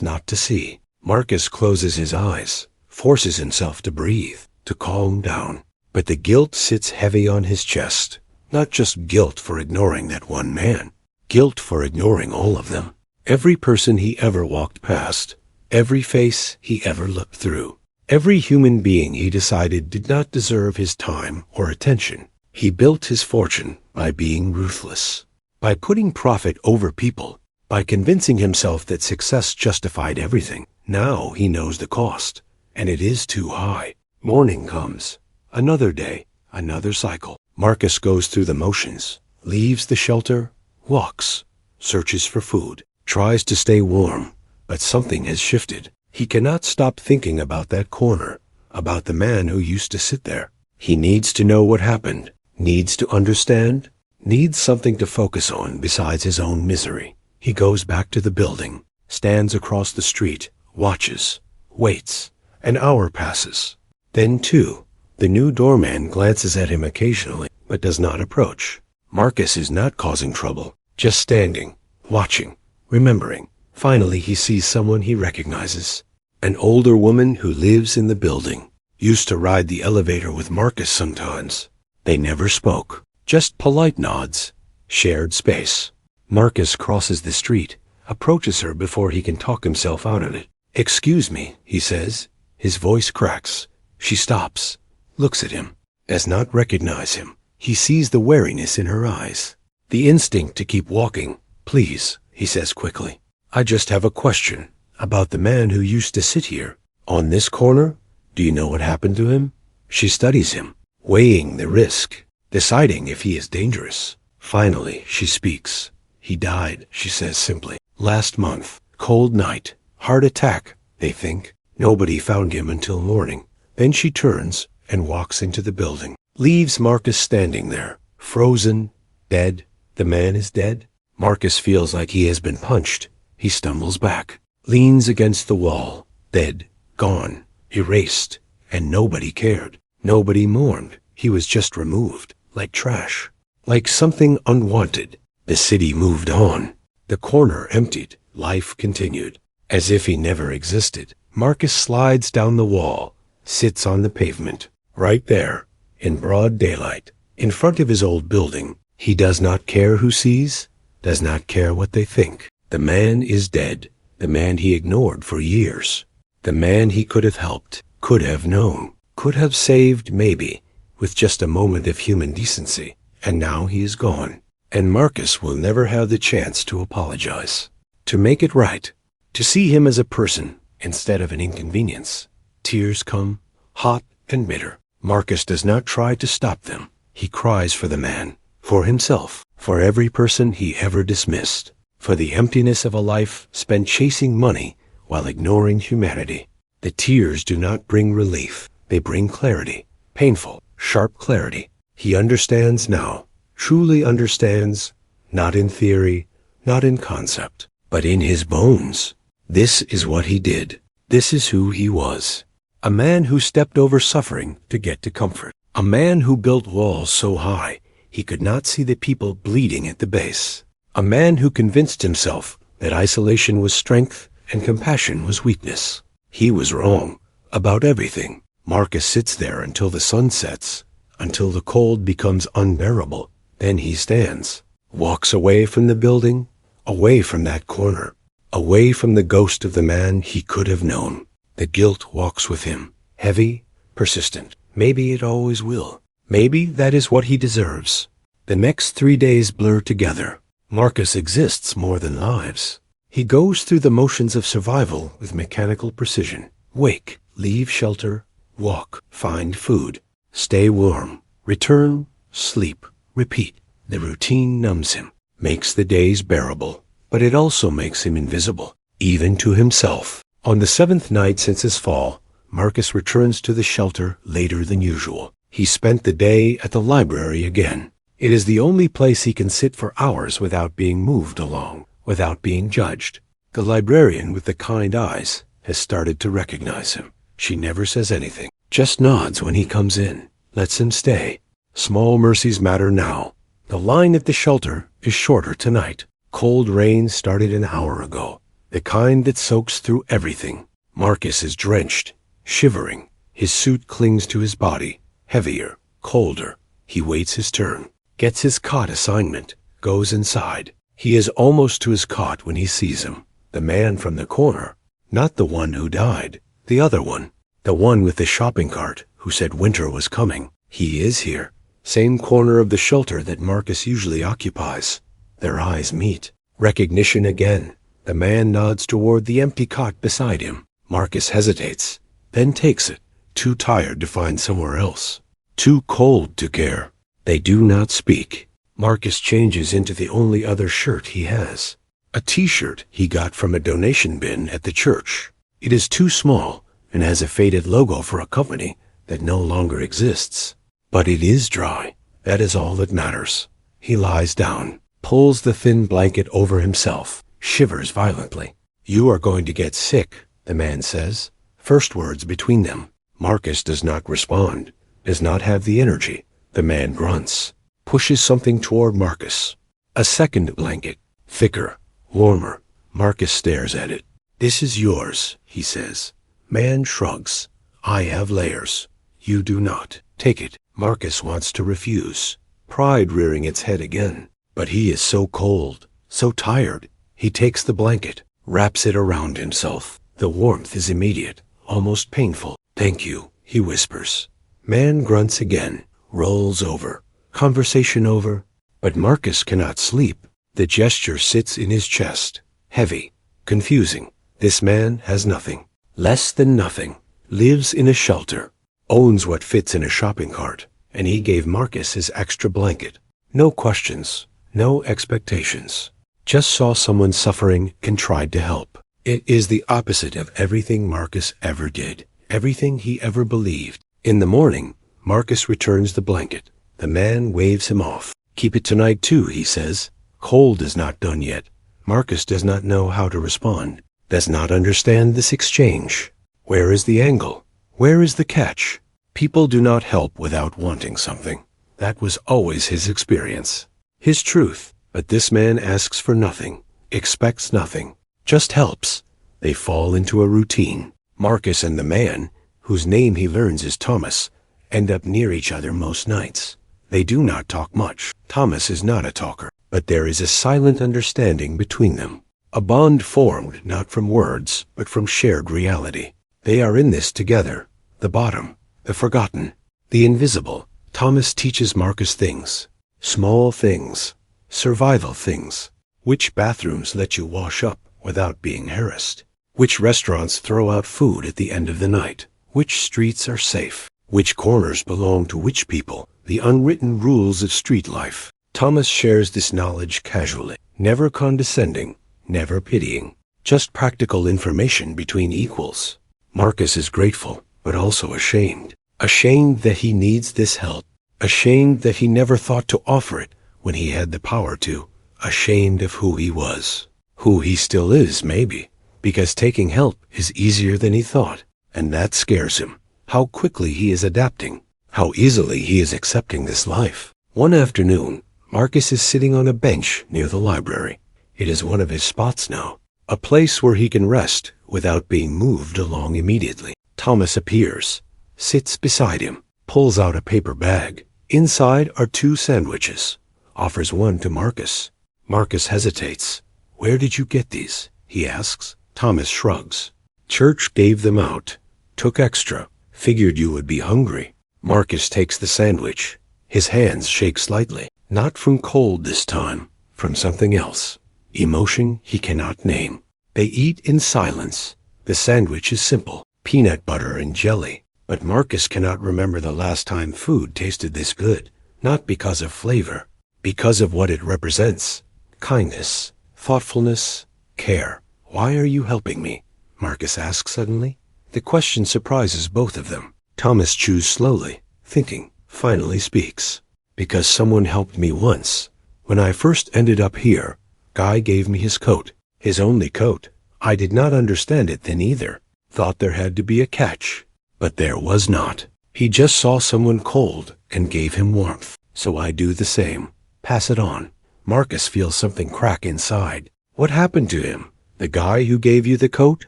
not to see. Marcus closes his eyes, forces himself to breathe, to calm down. But the guilt sits heavy on his chest. Not just guilt for ignoring that one man. Guilt for ignoring all of them. Every person he ever walked past. Every face he ever looked through. Every human being he decided did not deserve his time or attention. He built his fortune by being ruthless. By putting profit over people. By convincing himself that success justified everything. Now he knows the cost. And it is too high. Morning comes. Another day. Another cycle. Marcus goes through the motions. Leaves the shelter. Walks. Searches for food. Tries to stay warm. But something has shifted. He cannot stop thinking about that corner. About the man who used to sit there. He needs to know what happened. Needs to understand. Needs something to focus on besides his own misery. He goes back to the building. Stands across the street. Watches. Waits. An hour passes. Then, too, the new doorman glances at him occasionally, but does not approach. Marcus is not causing trouble. Just standing. Watching. Remembering. Finally, he sees someone he recognizes. An older woman who lives in the building. Used to ride the elevator with Marcus sometimes. They never spoke. Just polite nods. Shared space. Marcus crosses the street, approaches her before he can talk himself out of it. "Excuse me," he says. His voice cracks. She stops. Looks at him. Does not recognize him. He sees the wariness in her eyes. The instinct to keep walking. "Please," he says quickly. "I just have a question about the man who used to sit here. On this corner? Do you know what happened to him?" She studies him, weighing the risk, deciding if he is dangerous. Finally, she speaks. "He died," she says simply. "Last month. Cold night. Heart attack, they think. Nobody found him until morning." Then she turns and walks into the building. Leaves Marcus standing there, frozen, dead. The man is dead. Marcus feels like he has been punched. He stumbles back, leans against the wall. Dead, gone, erased. And nobody cared. Nobody mourned. He was just removed, like trash. Like something unwanted. The city moved on. The corner emptied. Life continued. As if he never existed. Marcus slides down the wall, sits on the pavement, right there, in broad daylight, in front of his old building. He does not care who sees, does not care what they think. The man is dead, the man he ignored for years. The man he could have helped, could have known, could have saved maybe, with just a moment of human decency. And now he is gone. And Marcus will never have the chance to apologize, to make it right, to see him as a person instead of an inconvenience. Tears come, hot and bitter. Marcus does not try to stop them. He cries for the man, for himself, for every person he ever dismissed, for the emptiness of a life spent chasing money while ignoring humanity. The tears do not bring relief. They bring clarity, painful, sharp clarity. He understands now, truly understands, not in theory, not in concept, but in his bones. This is what he did. This is who he was. A man who stepped over suffering to get to comfort. A man who built walls so high he could not see the people bleeding at the base. A man who convinced himself that isolation was strength and compassion was weakness. He was wrong about everything. Marcus sits there until the sun sets, until the cold becomes unbearable. Then he stands, walks away from the building, away from that corner, away from the ghost of the man he could have known. The guilt walks with him, heavy, persistent. Maybe it always will. Maybe that is what he deserves. The next 3 days blur together. Marcus exists more than lives. He goes through the motions of survival with mechanical precision. Wake, leave shelter, walk, find food, stay warm, return, sleep, repeat. The routine numbs him, makes the days bearable, but it also makes him invisible, even to himself. On the 7th night since his fall, Marcus returns to the shelter later than usual. He spent the day at the library again. It is the only place he can sit for hours without being moved along, without being judged. The librarian with the kind eyes has started to recognize him. She never says anything, just nods when he comes in, lets him stay. Small mercies matter now. The line at the shelter is shorter tonight. Cold rain started an hour ago, the kind that soaks through everything. Marcus is drenched, shivering. His suit clings to his body, heavier, colder. He waits his turn, gets his cot assignment, goes inside. He is almost to his cot when he sees him. The man from the corner. Not the one who died. The other one. The one with the shopping cart who said winter was coming. He is here. Same corner of the shelter that Marcus usually occupies. Their eyes meet. Recognition again. The man nods toward the empty cot beside him. Marcus hesitates, then takes it. Too tired to find somewhere else. Too cold to care. They do not speak. Marcus changes into the only other shirt he has. A t-shirt he got from a donation bin at the church. It is too small and has a faded logo for a company that no longer exists. But it is dry. That is all that matters. He lies down, pulls the thin blanket over himself, shivers violently. "You are going to get sick," the man says. First words between them. Marcus does not respond, does not have the energy. The man grunts, pushes something toward Marcus. A second blanket, thicker, warmer. Marcus stares at it. "This is yours," he says. Man shrugs. "I have layers. You do not. Take it." Marcus wants to refuse, pride rearing its head again. But he is so cold, so tired. He takes the blanket, wraps it around himself. The warmth is immediate, almost painful. "Thank you," he whispers. Man grunts again, rolls over. Conversation over. But Marcus cannot sleep. The gesture sits in his chest, heavy, confusing. This man has nothing, less than nothing, lives in a shelter, owns what fits in a shopping cart, and he gave Marcus his extra blanket. No questions, no expectations. Just saw someone suffering and tried to help. It is the opposite of everything Marcus ever did, everything he ever believed. In the morning, Marcus returns the blanket. The man waves him off. "Keep it tonight too," he says. Cold is not done yet. Marcus does not know how to respond, does not understand this exchange. Where is the angle? Where is the catch? People do not help without wanting something. That was always his experience, his truth. But this man asks for nothing, expects nothing, just helps. They fall into a routine. Marcus and the man, whose name he learns is Thomas, end up near each other most nights. They do not talk much. Thomas is not a talker, but there is a silent understanding between them. A bond formed not from words, but from shared reality. They are in this together. The bottom, the forgotten, the invisible. Thomas teaches Marcus things, small things, survival things. Which bathrooms let you wash up without being harassed? Which restaurants throw out food at the end of the night? Which streets are safe? Which corners belong to which people? The unwritten rules of street life. Thomas shares this knowledge casually, never condescending, never pitying, just practical information between equals. Marcus is grateful, but also ashamed. Ashamed that he needs this help. Ashamed that he never thought to offer it when he had the power to. Ashamed of who he was. Who he still is, maybe, because taking help is easier than he thought, and that scares him. How quickly he is adapting, how easily he is accepting this life. One afternoon, Marcus is sitting on a bench near the library. It is one of his spots now, a place where he can rest without being moved along immediately. Thomas appears, sits beside him, pulls out a paper bag. Inside are 2 sandwiches, offers one to Marcus. Marcus hesitates. "Where did you get these?" he asks. Thomas shrugs. "Church gave them out. Took extra. Figured you would be hungry." Marcus takes the sandwich. His hands shake slightly. Not from cold this time, from something else. Emotion he cannot name. They eat in silence. The sandwich is simple, peanut butter and jelly. But Marcus cannot remember the last time food tasted this good. Not because of flavor, because of what it represents. Kindness, thoughtfulness, care. "Why are you helping me?" Marcus asks suddenly. The question surprises both of them. Thomas chews slowly, thinking, finally speaks. "Because someone helped me once. When I first ended up here, Guy gave me his coat, his only coat. I did not understand it then either. Thought there had to be a catch. But there was not. He just saw someone cold and gave him warmth. So I do the same. Pass it on. Marcus feels something crack inside. What happened to him? The guy who gave you the coat?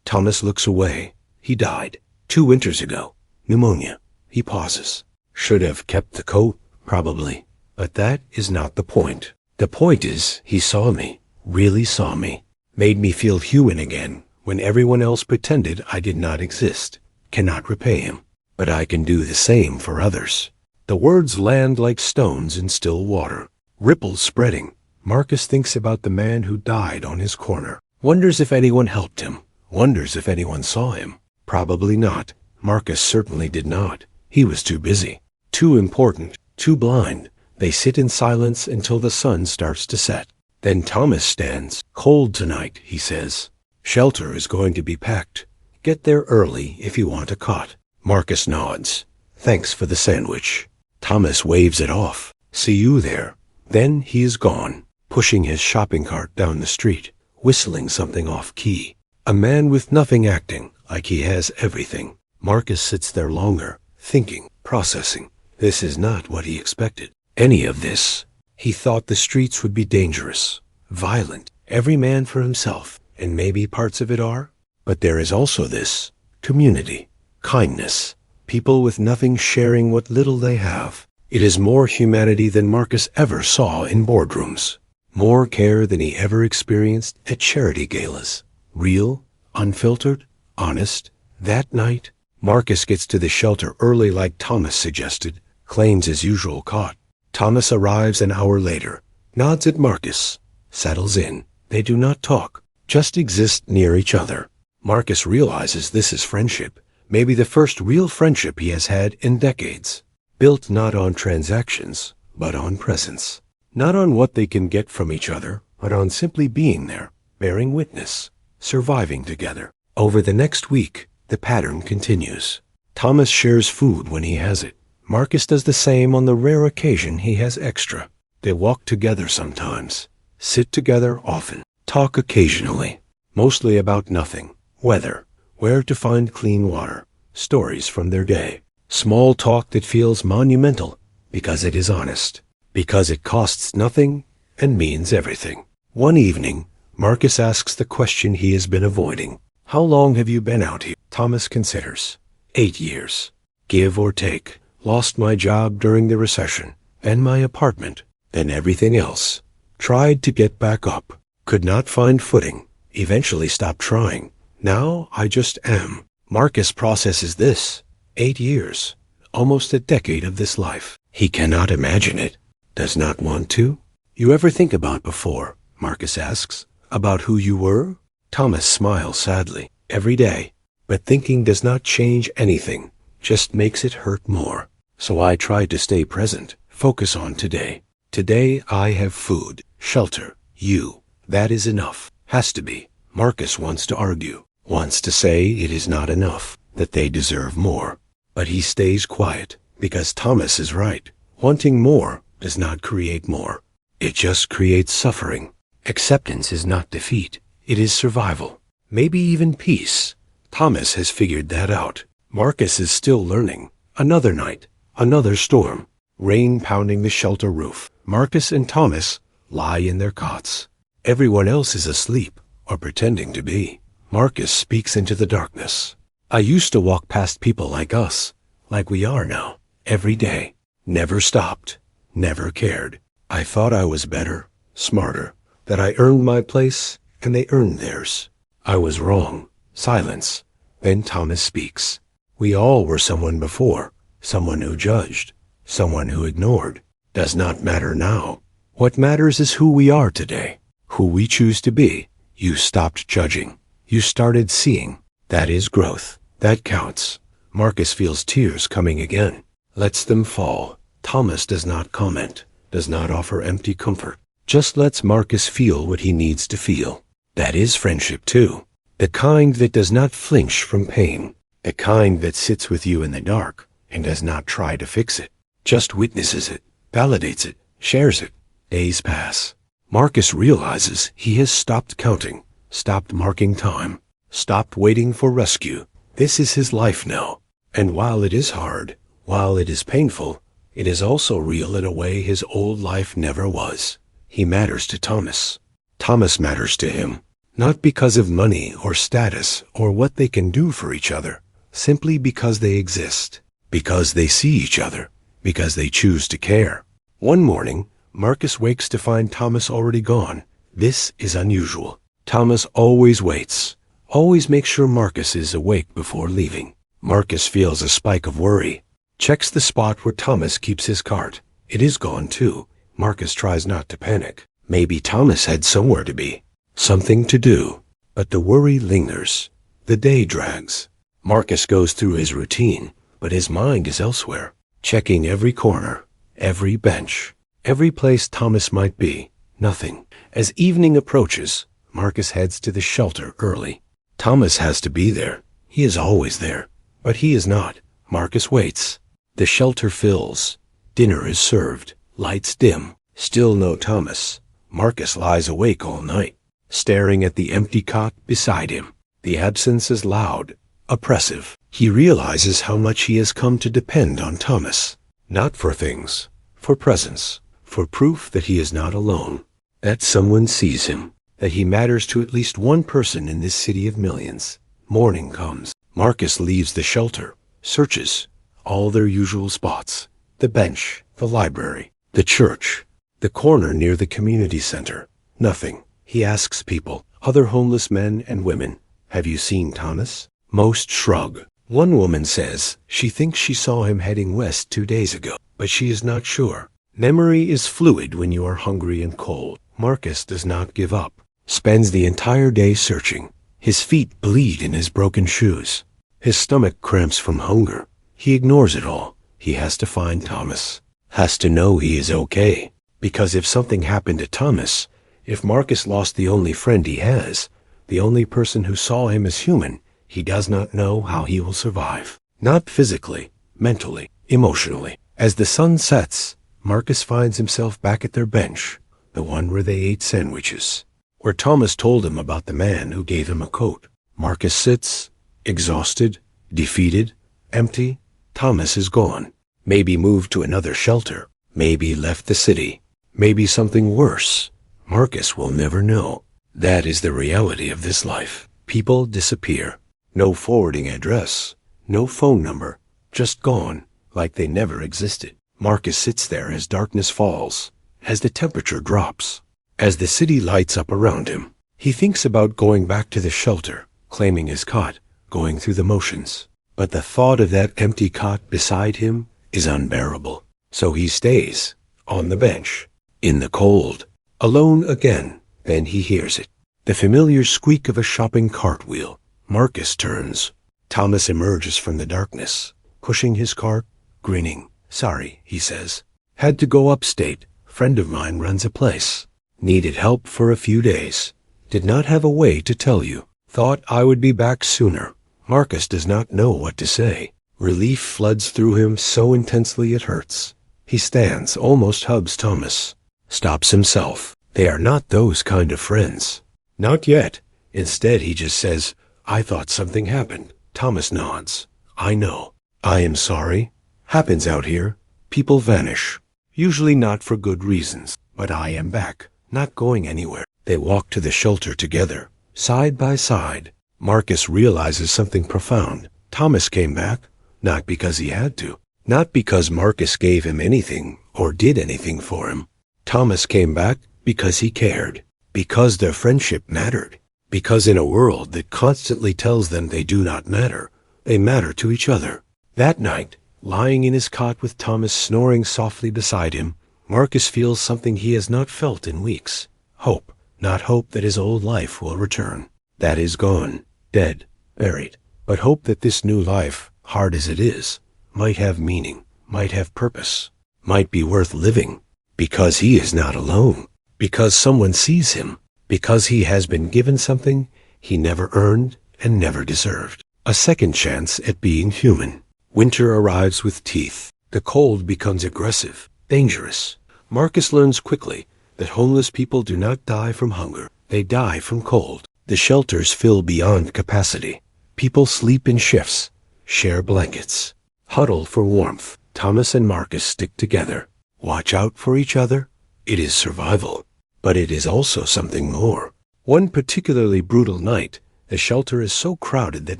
Thomas looks away. He died 2 winters ago. Pneumonia. He pauses. Should have kept the coat, probably. But that is not the point. The point is, he saw me. Really saw me. Made me feel human again, when everyone else pretended I did not exist. Cannot repay him. But I can do the same for others. The words land like stones in still water. Ripples spreading. Marcus thinks about the man who died on his corner. Wonders if anyone helped him. Wonders if anyone saw him. Probably not. Marcus certainly did not. He was too busy. Too important. Too blind. They sit in silence until the sun starts to set. Then Thomas stands. Cold tonight, he says. Shelter is going to be packed. Get there early if you want a cot. Marcus nods. Thanks for the sandwich. Thomas waves it off. See you there. Then he is gone, pushing his shopping cart down the street, whistling something off-key. A man with nothing acting, like he has everything. Marcus sits there longer, thinking, processing. This is not what he expected. Any of this. He thought the streets would be dangerous, violent, every man for himself, and maybe parts of it are. But there is also this, community, kindness, people with nothing sharing what little they have. It is more humanity than Marcus ever saw in boardrooms. More care than he ever experienced at charity galas. Real, unfiltered, honest. That night, Marcus gets to the shelter early like Thomas suggested, claims his usual cot. Thomas arrives an hour later, nods at Marcus, settles in. They do not talk, just exist near each other. Marcus realizes this is friendship, maybe the first real friendship he has had in decades. Built not on transactions, but on presence. Not on what they can get from each other, but on simply being there, bearing witness, surviving together. Over the next week, the pattern continues. Thomas shares food when he has it. Marcus does the same on the rare occasion he has extra. They walk together sometimes, sit together often, talk occasionally, mostly about nothing. Weather, where to find clean water, stories from their day. Small talk that feels monumental because it is honest, because it costs nothing and means everything. One evening, Marcus asks the question he has been avoiding. How long have you been out here? Thomas considers. 8 years. Give or take. Lost my job during the recession, and my apartment, then everything else. Tried to get back up. Could not find footing. Eventually stopped trying. Now I just am. Marcus processes this. 8 years. Almost a decade of this life. He cannot imagine it. Does not want to. You ever think about before? Marcus asks. About who you were? Thomas smiles sadly. Every day. But thinking does not change anything. Just makes it hurt more. So I try to stay present. Focus on today. Today I have food, shelter, you. That is enough. Has to be. Marcus wants to argue. Wants to say it is not enough. That they deserve more. But he stays quiet, because Thomas is right. Wanting more does not create more. It just creates suffering. Acceptance is not defeat. It is survival. Maybe even peace. Thomas has figured that out. Marcus is still learning. Another night. Another storm. Rain pounding the shelter roof. Marcus and Thomas lie in their cots. Everyone else is asleep, or pretending to be. Marcus speaks into the darkness. I used to walk past people like us, like we are now, every day. Never stopped, never cared. I thought I was better, smarter, that I earned my place and they earned theirs. I was wrong. Silence. Then Thomas speaks. We all were someone before, someone who judged, someone who ignored. Does not matter now. What matters is who we are today, who we choose to be. You stopped judging. You started seeing. That is growth. That counts. Marcus feels tears coming again. Lets them fall. Thomas does not comment, does not offer empty comfort. Just lets Marcus feel what he needs to feel. That is friendship too. The kind that does not flinch from pain. The kind that sits with you in the dark and does not try to fix it. Just witnesses it, validates it, shares it. Days pass. Marcus realizes he has stopped counting, stopped marking time, stopped waiting for rescue. This is his life now. And while it is hard, while it is painful, it is also real in a way his old life never was. He matters to Thomas. Thomas matters to him, not because of money or status or what they can do for each other, simply because they exist, because they see each other, because they choose to care. One morning, Marcus wakes to find Thomas already gone. This is unusual. Thomas always waits, always makes sure Marcus is awake before leaving. Marcus feels a spike of worry, checks the spot where Thomas keeps his cart. It is gone too. Marcus tries not to panic. Maybe Thomas had somewhere to be, something to do. But the worry lingers. The day drags. Marcus goes through his routine, but his mind is elsewhere, checking every corner, every bench, every place Thomas might be. Nothing. As evening approaches, Marcus heads to the shelter early. Thomas has to be there. He is always there. But he is not. Marcus waits. The shelter fills. Dinner is served. Lights dim. Still no Thomas. Marcus lies awake all night, staring at the empty cot beside him. The absence is loud, oppressive. He realizes how much he has come to depend on Thomas. Not for things, for presence, for proof that he is not alone, that someone sees him, that he matters to at least one person in this city of millions. Morning comes. Marcus leaves the shelter, searches all their usual spots, the bench, the library, the church, the corner near the community center. Nothing. He asks people, other homeless men and women, "Have you seen Thomas?" Most shrug. One woman says she thinks she saw him heading west 2 days ago, but she is not sure. Memory is fluid when you are hungry and cold. Marcus does not give up. Spends the entire day searching. His feet bleed in his broken shoes. His stomach cramps from hunger. He ignores it all. He has to find Thomas. Has to know he is okay. Because if something happened to Thomas, if Marcus lost the only friend he has, the only person who saw him as human, he does not know how he will survive. Not physically, mentally, emotionally. As the sun sets, Marcus finds himself back at their bench, the one where they ate sandwiches, where Thomas told him about the man who gave him a coat. Marcus sits, exhausted, defeated, empty. Thomas is gone. Maybe moved to another shelter. Maybe left the city. Maybe something worse. Marcus will never know. That is the reality of this life. People disappear. No forwarding address. No phone number. Just gone, like they never existed. Marcus sits there as darkness falls, as the temperature drops, as the city lights up around him. He thinks about going back to the shelter, claiming his cot, going through the motions. But the thought of that empty cot beside him is unbearable. So he stays, on the bench, in the cold, alone again. Then he hears it. The familiar squeak of a shopping cart wheel. Marcus turns. Thomas emerges from the darkness, pushing his cart, grinning. "Sorry," he says. "Had to go upstate. Friend of mine runs a place. Needed help for a few days. Did not have a way to tell you. Thought I would be back sooner." Marcus does not know what to say. Relief floods through him so intensely it hurts. He stands, almost hugs Thomas. Stops himself. They are not those kind of friends. Not yet. Instead, he just says, "I thought something happened." Thomas nods. "I know. I am sorry. Happens out here. People vanish. Usually not for good reasons. But I am back. Not going anywhere." They walk to the shelter together, side by side. Marcus realizes something profound. Thomas came back, not because he had to. Not because Marcus gave him anything or did anything for him. Thomas came back because he cared. Because their friendship mattered. Because in a world that constantly tells them they do not matter, they matter to each other. That night, lying in his cot with Thomas snoring softly beside him, Marcus feels something he has not felt in weeks. Hope. Not hope that his old life will return. That is gone, dead, buried. But hope that this new life, hard as it is, might have meaning, might have purpose, might be worth living. Because he is not alone. Because someone sees him. Because he has been given something he never earned and never deserved. A second chance at being human. Winter arrives with teeth. The cold becomes aggressive, dangerous. Marcus learns quickly that homeless people do not die from hunger. They die from cold. The shelters fill beyond capacity. People sleep in shifts, share blankets, huddle for warmth. Thomas and Marcus stick together. Watch out for each other. It is survival. But it is also something more. One particularly brutal night, the shelter is so crowded that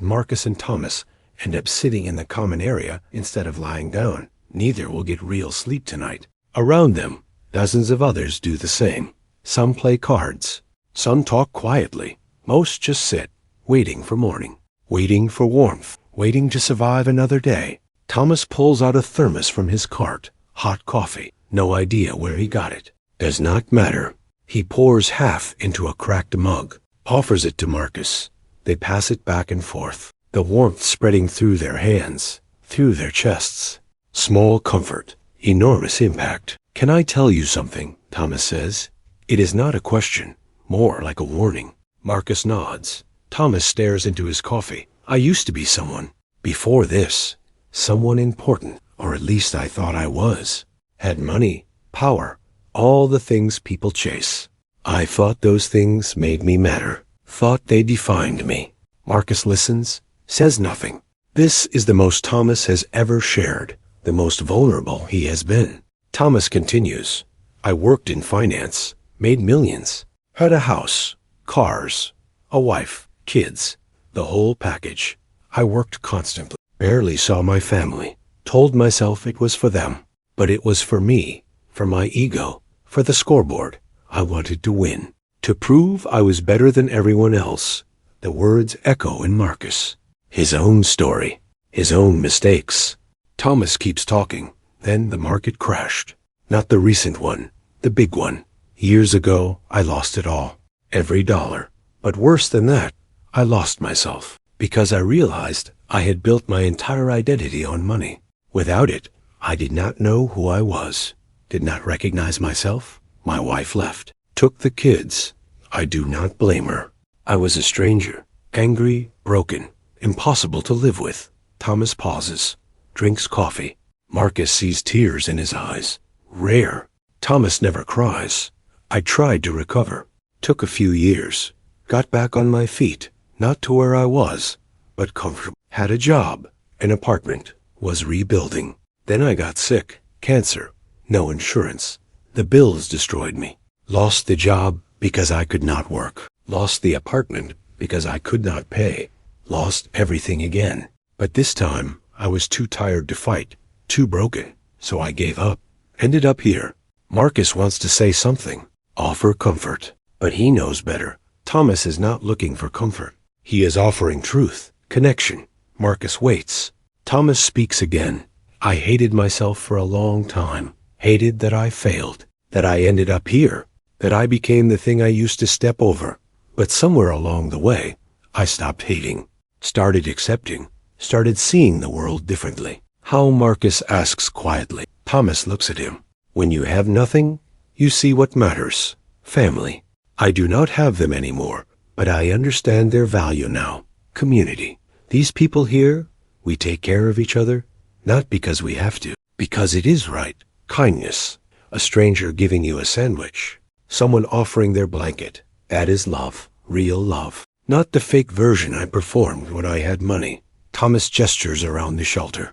Marcus and Thomas end up sitting in the common area instead of lying down. Neither will get real sleep tonight. Around them, dozens of others do the same. Some play cards. Some talk quietly. Most just sit, waiting for morning, waiting for warmth, waiting to survive another day. Thomas pulls out a thermos from his cart. Hot coffee. No idea where he got it. Does not matter. He pours half into a cracked mug, offers it to Marcus. They pass it back and forth, the warmth spreading through their hands, through their chests. Small comfort, enormous impact. "Can I tell you something?" Thomas says. It is not a question, more like a warning. Marcus nods. Thomas stares into his coffee. "I used to be someone. Before this. Someone important, or at least I thought I was. Had money, power, all the things people chase. I thought those things made me matter. Thought they defined me." Marcus listens, says nothing. This is the most Thomas has ever shared, the most vulnerable he has been. Thomas continues, "I worked in finance, made millions, had a house, cars, a wife, kids, the whole package. I worked constantly, barely saw my family, told myself it was for them, but it was for me, for my ego, for the scoreboard. I wanted to win, to prove I was better than everyone else." The words echo in Marcus. His own story, his own mistakes. Thomas keeps talking. Then the market crashed. Not the recent one, the big one. Years ago, I lost it all. Every dollar. But worse than that, I lost myself. Because I realized I had built my entire identity on money. Without it, I did not know who I was. Did not recognize myself. My wife left. Took the kids. I do not blame her. I was a stranger. Angry, broken, impossible to live with. Thomas pauses. Drinks coffee. Marcus sees tears in his eyes. Rare. Thomas never cries. I tried to recover. Took a few years. Got back on my feet. Not to where I was, but comfortable. Had a job, an apartment. Was rebuilding. Then I got sick. Cancer. No insurance. The bills destroyed me. Lost the job because I could not work. Lost the apartment because I could not pay. Lost everything again. But this time, I was too tired to fight. Too broken, so I gave up. Ended up here. Marcus wants to say something, offer comfort, but he knows better. Thomas is not looking for comfort. He is offering truth, connection. Marcus waits. Thomas speaks again. "I hated myself for a long time. Hated that I failed, that I ended up here, that I became the thing I used to step over. But somewhere along the way, I stopped hating, started accepting, started seeing the world differently." How Marcus asks quietly. Thomas looks at him. "When you have nothing, you see what matters. Family. I do not have them anymore, but I understand their value now. Community. These people here, we take care of each other, not because we have to, because it is right. Kindness. A stranger giving you a sandwich. Someone offering their blanket. That is love. Real love. Not the fake version I performed when I had money." Thomas gestures around the shelter.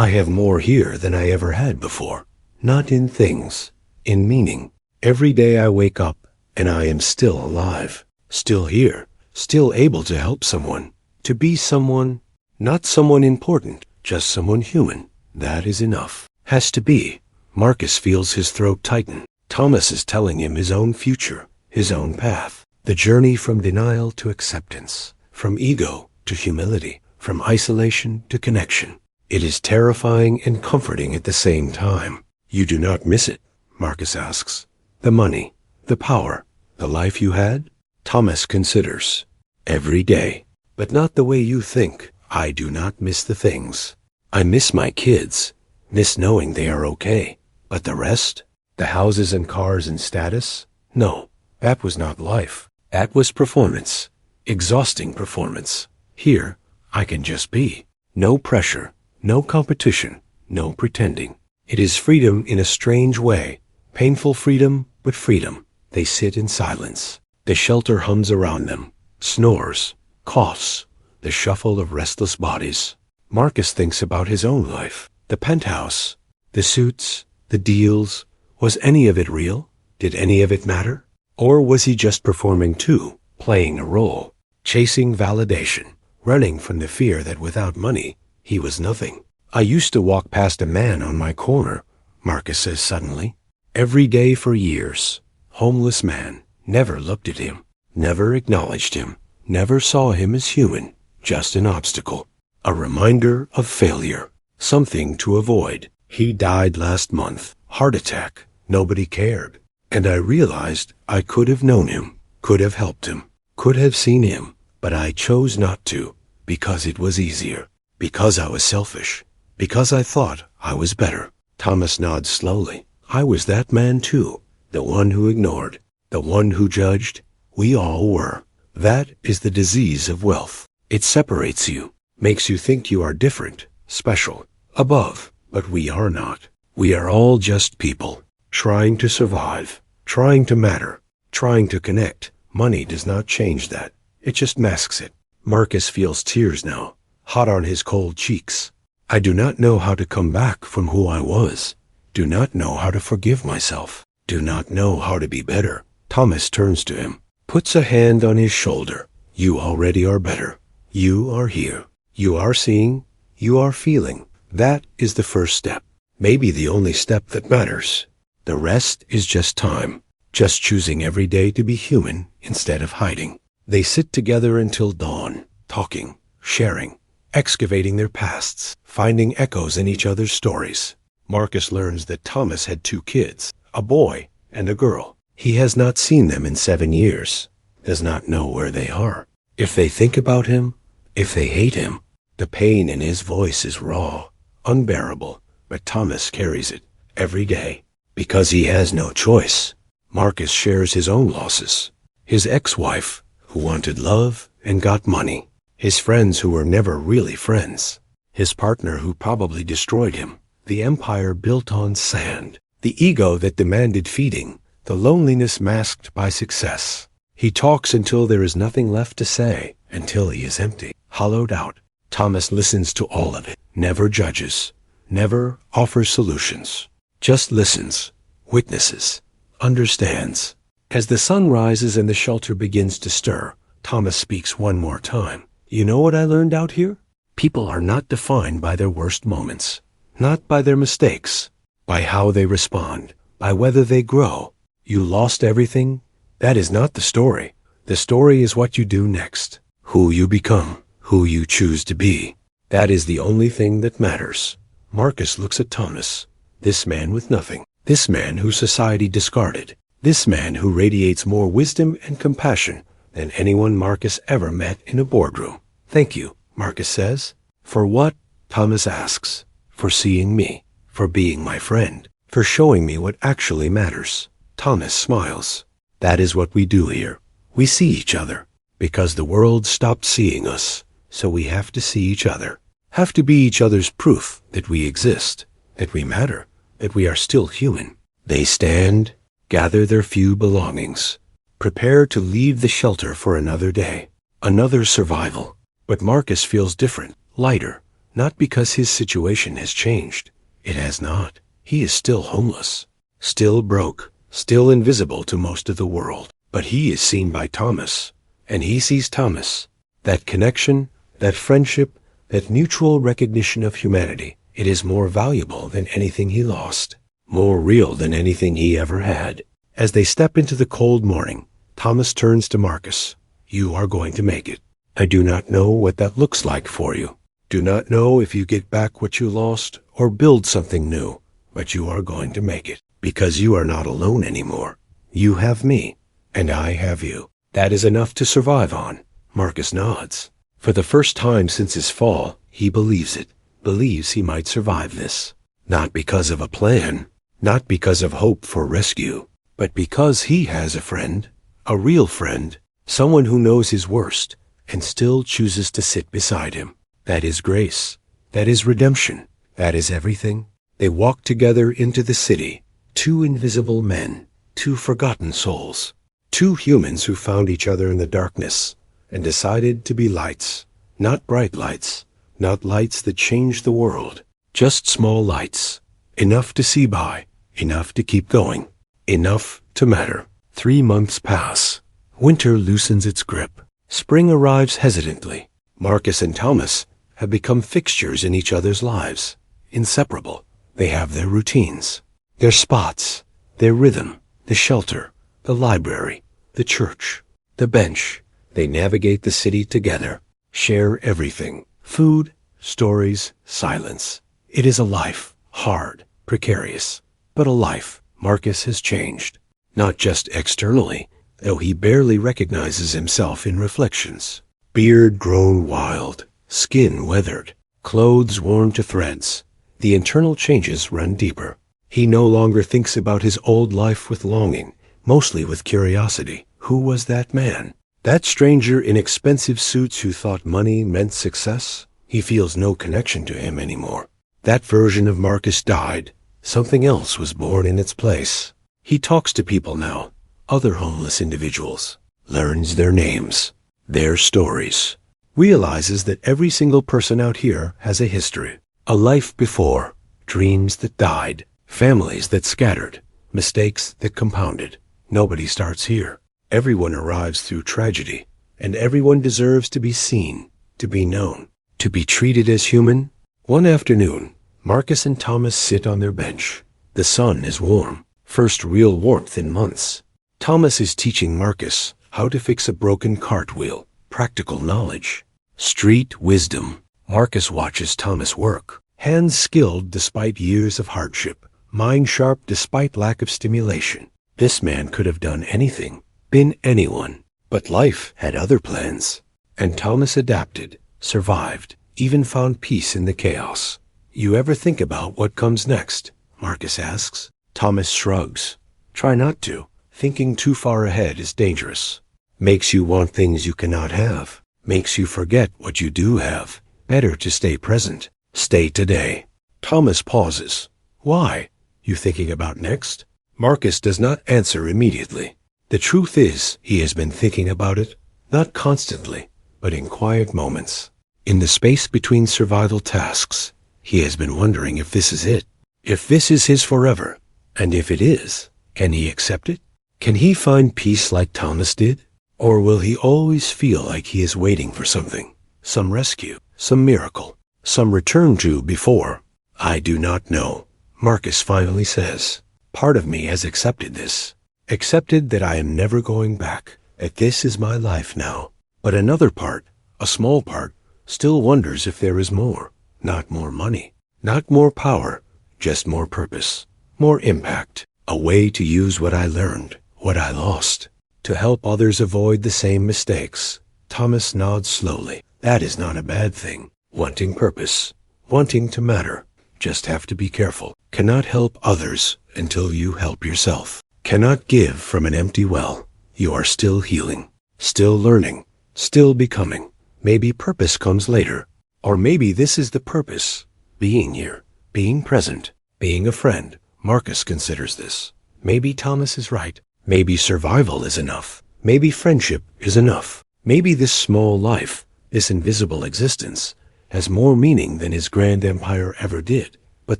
"I have more here than I ever had before. Not in things, in meaning. Every day I wake up and I am still alive, still here, still able to help someone, to be someone, not someone important, just someone human. That is enough. Has to be." Marcus feels his throat tighten. Thomas is telling him his own future, his own path. The journey from denial to acceptance, from ego to humility, from isolation to connection. It is terrifying and comforting at the same time. "You do not miss it?" Marcus asks. "The money, the power, the life you had?" Thomas considers. "Every day, but not the way you think. I do not miss the things. I miss my kids, miss knowing they are okay. But the rest, the houses and cars and status, no, that was not life. That was performance, exhausting performance. Here, I can just be. No pressure, no competition, no pretending. It is freedom in a strange way. Painful freedom, but freedom." They sit in silence. The shelter hums around them, snores, coughs, the shuffle of restless bodies. Marcus thinks about his own life. The penthouse, the suits, the deals. Was any of it real? Did any of it matter? Or was he just performing too, playing a role, chasing validation, running from the fear that without money, he was nothing? I used to walk past a man on my corner, Marcus says suddenly, every day for years. Homeless man, never looked at him, never acknowledged him, never saw him as human, just an obstacle, a reminder of failure, something to avoid. He died last month, heart attack, nobody cared. And I realized I could have known him, could have helped him, could have seen him, but I chose not to, because it was easier, because I was selfish, because I thought I was better. Thomas nods slowly. I was that man too, the one who ignored, the one who judged. We all were. That is the disease of wealth. It separates you, makes you think you are different, special, above, but we are not. We are all just people, trying to survive, trying to matter, trying to connect. Money does not change that. It just masks it. Marcus feels tears now, hot on his cold cheeks. I do not know how to come back from who I was. Do not know how to forgive myself. Do not know how to be better. Thomas turns to him, puts a hand on his shoulder. You already are better. You are here. You are seeing. You are feeling. That is the first step. Maybe the only step that matters. The rest is just time, just choosing every day to be human instead of hiding. They sit together until dawn, talking, sharing, excavating their pasts, finding echoes in each other's stories. Marcus learns that Thomas had 2 kids, a boy and a girl. He has not seen them in 7 years, does not know where they are. If they think about him, if they hate him, the pain in his voice is raw, unbearable, but Thomas carries it every day. Because he has no choice. Marcus shares his own losses. His ex-wife, who wanted love and got money. His friends who were never really friends. His partner who probably destroyed him. The empire built on sand. The ego that demanded feeding. The loneliness masked by success. He talks until there is nothing left to say, until he is empty, hollowed out. Thomas listens to all of it, never judges, never offers solutions. Just listens, witnesses, understands. As the sun rises and the shelter begins to stir, Thomas speaks one more time. You know what I learned out here? People are not defined by their worst moments, not by their mistakes, by how they respond, by whether they grow. You lost everything? That is not the story. The story is what you do next, who you become, who you choose to be. That is the only thing that matters. Marcus looks at Thomas. This man with nothing, this man who society discarded, this man who radiates more wisdom and compassion than anyone Marcus ever met in a boardroom. Thank you, Marcus says. For what? Thomas asks. For seeing me, for being my friend, for showing me what actually matters. Thomas smiles. That is what we do here. We see each other, because the world stopped seeing us, so we have to see each other, have to be each other's proof that we exist, that we matter, that we are still human. They stand, gather their few belongings, prepare to leave the shelter for another day, another survival. But Marcus feels different, lighter, not because his situation has changed. It has not. He is still homeless, still broke, still invisible to most of the world. But he is seen by Thomas, and he sees Thomas. That connection, that friendship, that mutual recognition of humanity, it is more valuable than anything he lost, more real than anything he ever had. As they step into the cold morning, Thomas turns to Marcus. You are going to make it. I do not know what that looks like for you. Do not know if you get back what you lost or build something new, but you are going to make it because you are not alone anymore. You have me, and I have you. That is enough to survive on. Marcus nods. For the first time since his fall, he believes it. Believes he might survive this. Not because of a plan, not because of hope for rescue, but because he has a friend, a real friend, someone who knows his worst and still chooses to sit beside him. That is grace. That is redemption. That is everything. They walk together into the city, 2 invisible men, 2 forgotten souls, 2 humans who found each other in the darkness and decided to be lights, not bright lights, not lights that change the world, just small lights, enough to see by, enough to keep going, enough to matter. 3 months pass. Winter loosens its grip. Spring arrives hesitantly. Marcus and Thomas have become fixtures in each other's lives. Inseparable. They have their routines, their spots, their rhythm, the shelter, the library, the church, the bench. They navigate the city together, share everything: food, stories, silence. It is a life, hard, precarious, but a life. Marcus has changed, not just externally, though he barely recognizes himself in reflections. Beard grown wild, skin weathered, clothes worn to threads. The internal changes run deeper. He no longer thinks about his old life with longing, mostly with curiosity. Who was that man? That stranger in expensive suits who thought money meant success? He feels no connection to him anymore. That version of Marcus died. Something else was born in its place. He talks to people now, other homeless individuals, learns their names, their stories, realizes that every single person out here has a history, a life before, dreams that died, families that scattered, mistakes that compounded. Nobody starts here. Everyone arrives through tragedy, and everyone deserves to be seen, to be known, to be treated as human. One afternoon, Marcus and Thomas sit on their bench. The sun is warm, first real warmth in months. Thomas is teaching Marcus how to fix a broken cartwheel, practical knowledge, street wisdom. Marcus watches Thomas work, hands skilled despite years of hardship, mind sharp despite lack of stimulation. This man could have done anything, been anyone, but life had other plans. And Thomas adapted, survived, even found peace in the chaos. You ever think about what comes next? Marcus asks. Thomas shrugs. Try not to. Thinking too far ahead is dangerous. Makes you want things you cannot have. Makes you forget what you do have. Better to stay present. Stay today. Thomas pauses. Why? You thinking about next? Marcus does not answer immediately. The truth is, he has been thinking about it, not constantly, but in quiet moments. In the space between survival tasks, he has been wondering if this is it, if this is his forever, and if it is, can he accept it? Can he find peace like Thomas did? Or will he always feel like he is waiting for something, some rescue, some miracle, some return to before? I do not know, Marcus finally says. Part of me has accepted this, accepted that I am never going back, that this is my life now. But another part, a small part, still wonders if there is more. Not more money, not more power, just more purpose, more impact, a way to use what I learned, what I lost, to help others avoid the same mistakes. Thomas nods slowly. That is not a bad thing. Wanting purpose, wanting to matter, just have to be careful. Cannot help others until you help yourself. Cannot give from an empty well. You are still healing, still learning, still becoming. Maybe purpose comes later. Or maybe this is the purpose. Being here, being present, being a friend. Marcus considers this. Maybe Thomas is right. Maybe survival is enough. Maybe friendship is enough. Maybe this small life, this invisible existence, has more meaning than his grand empire ever did. But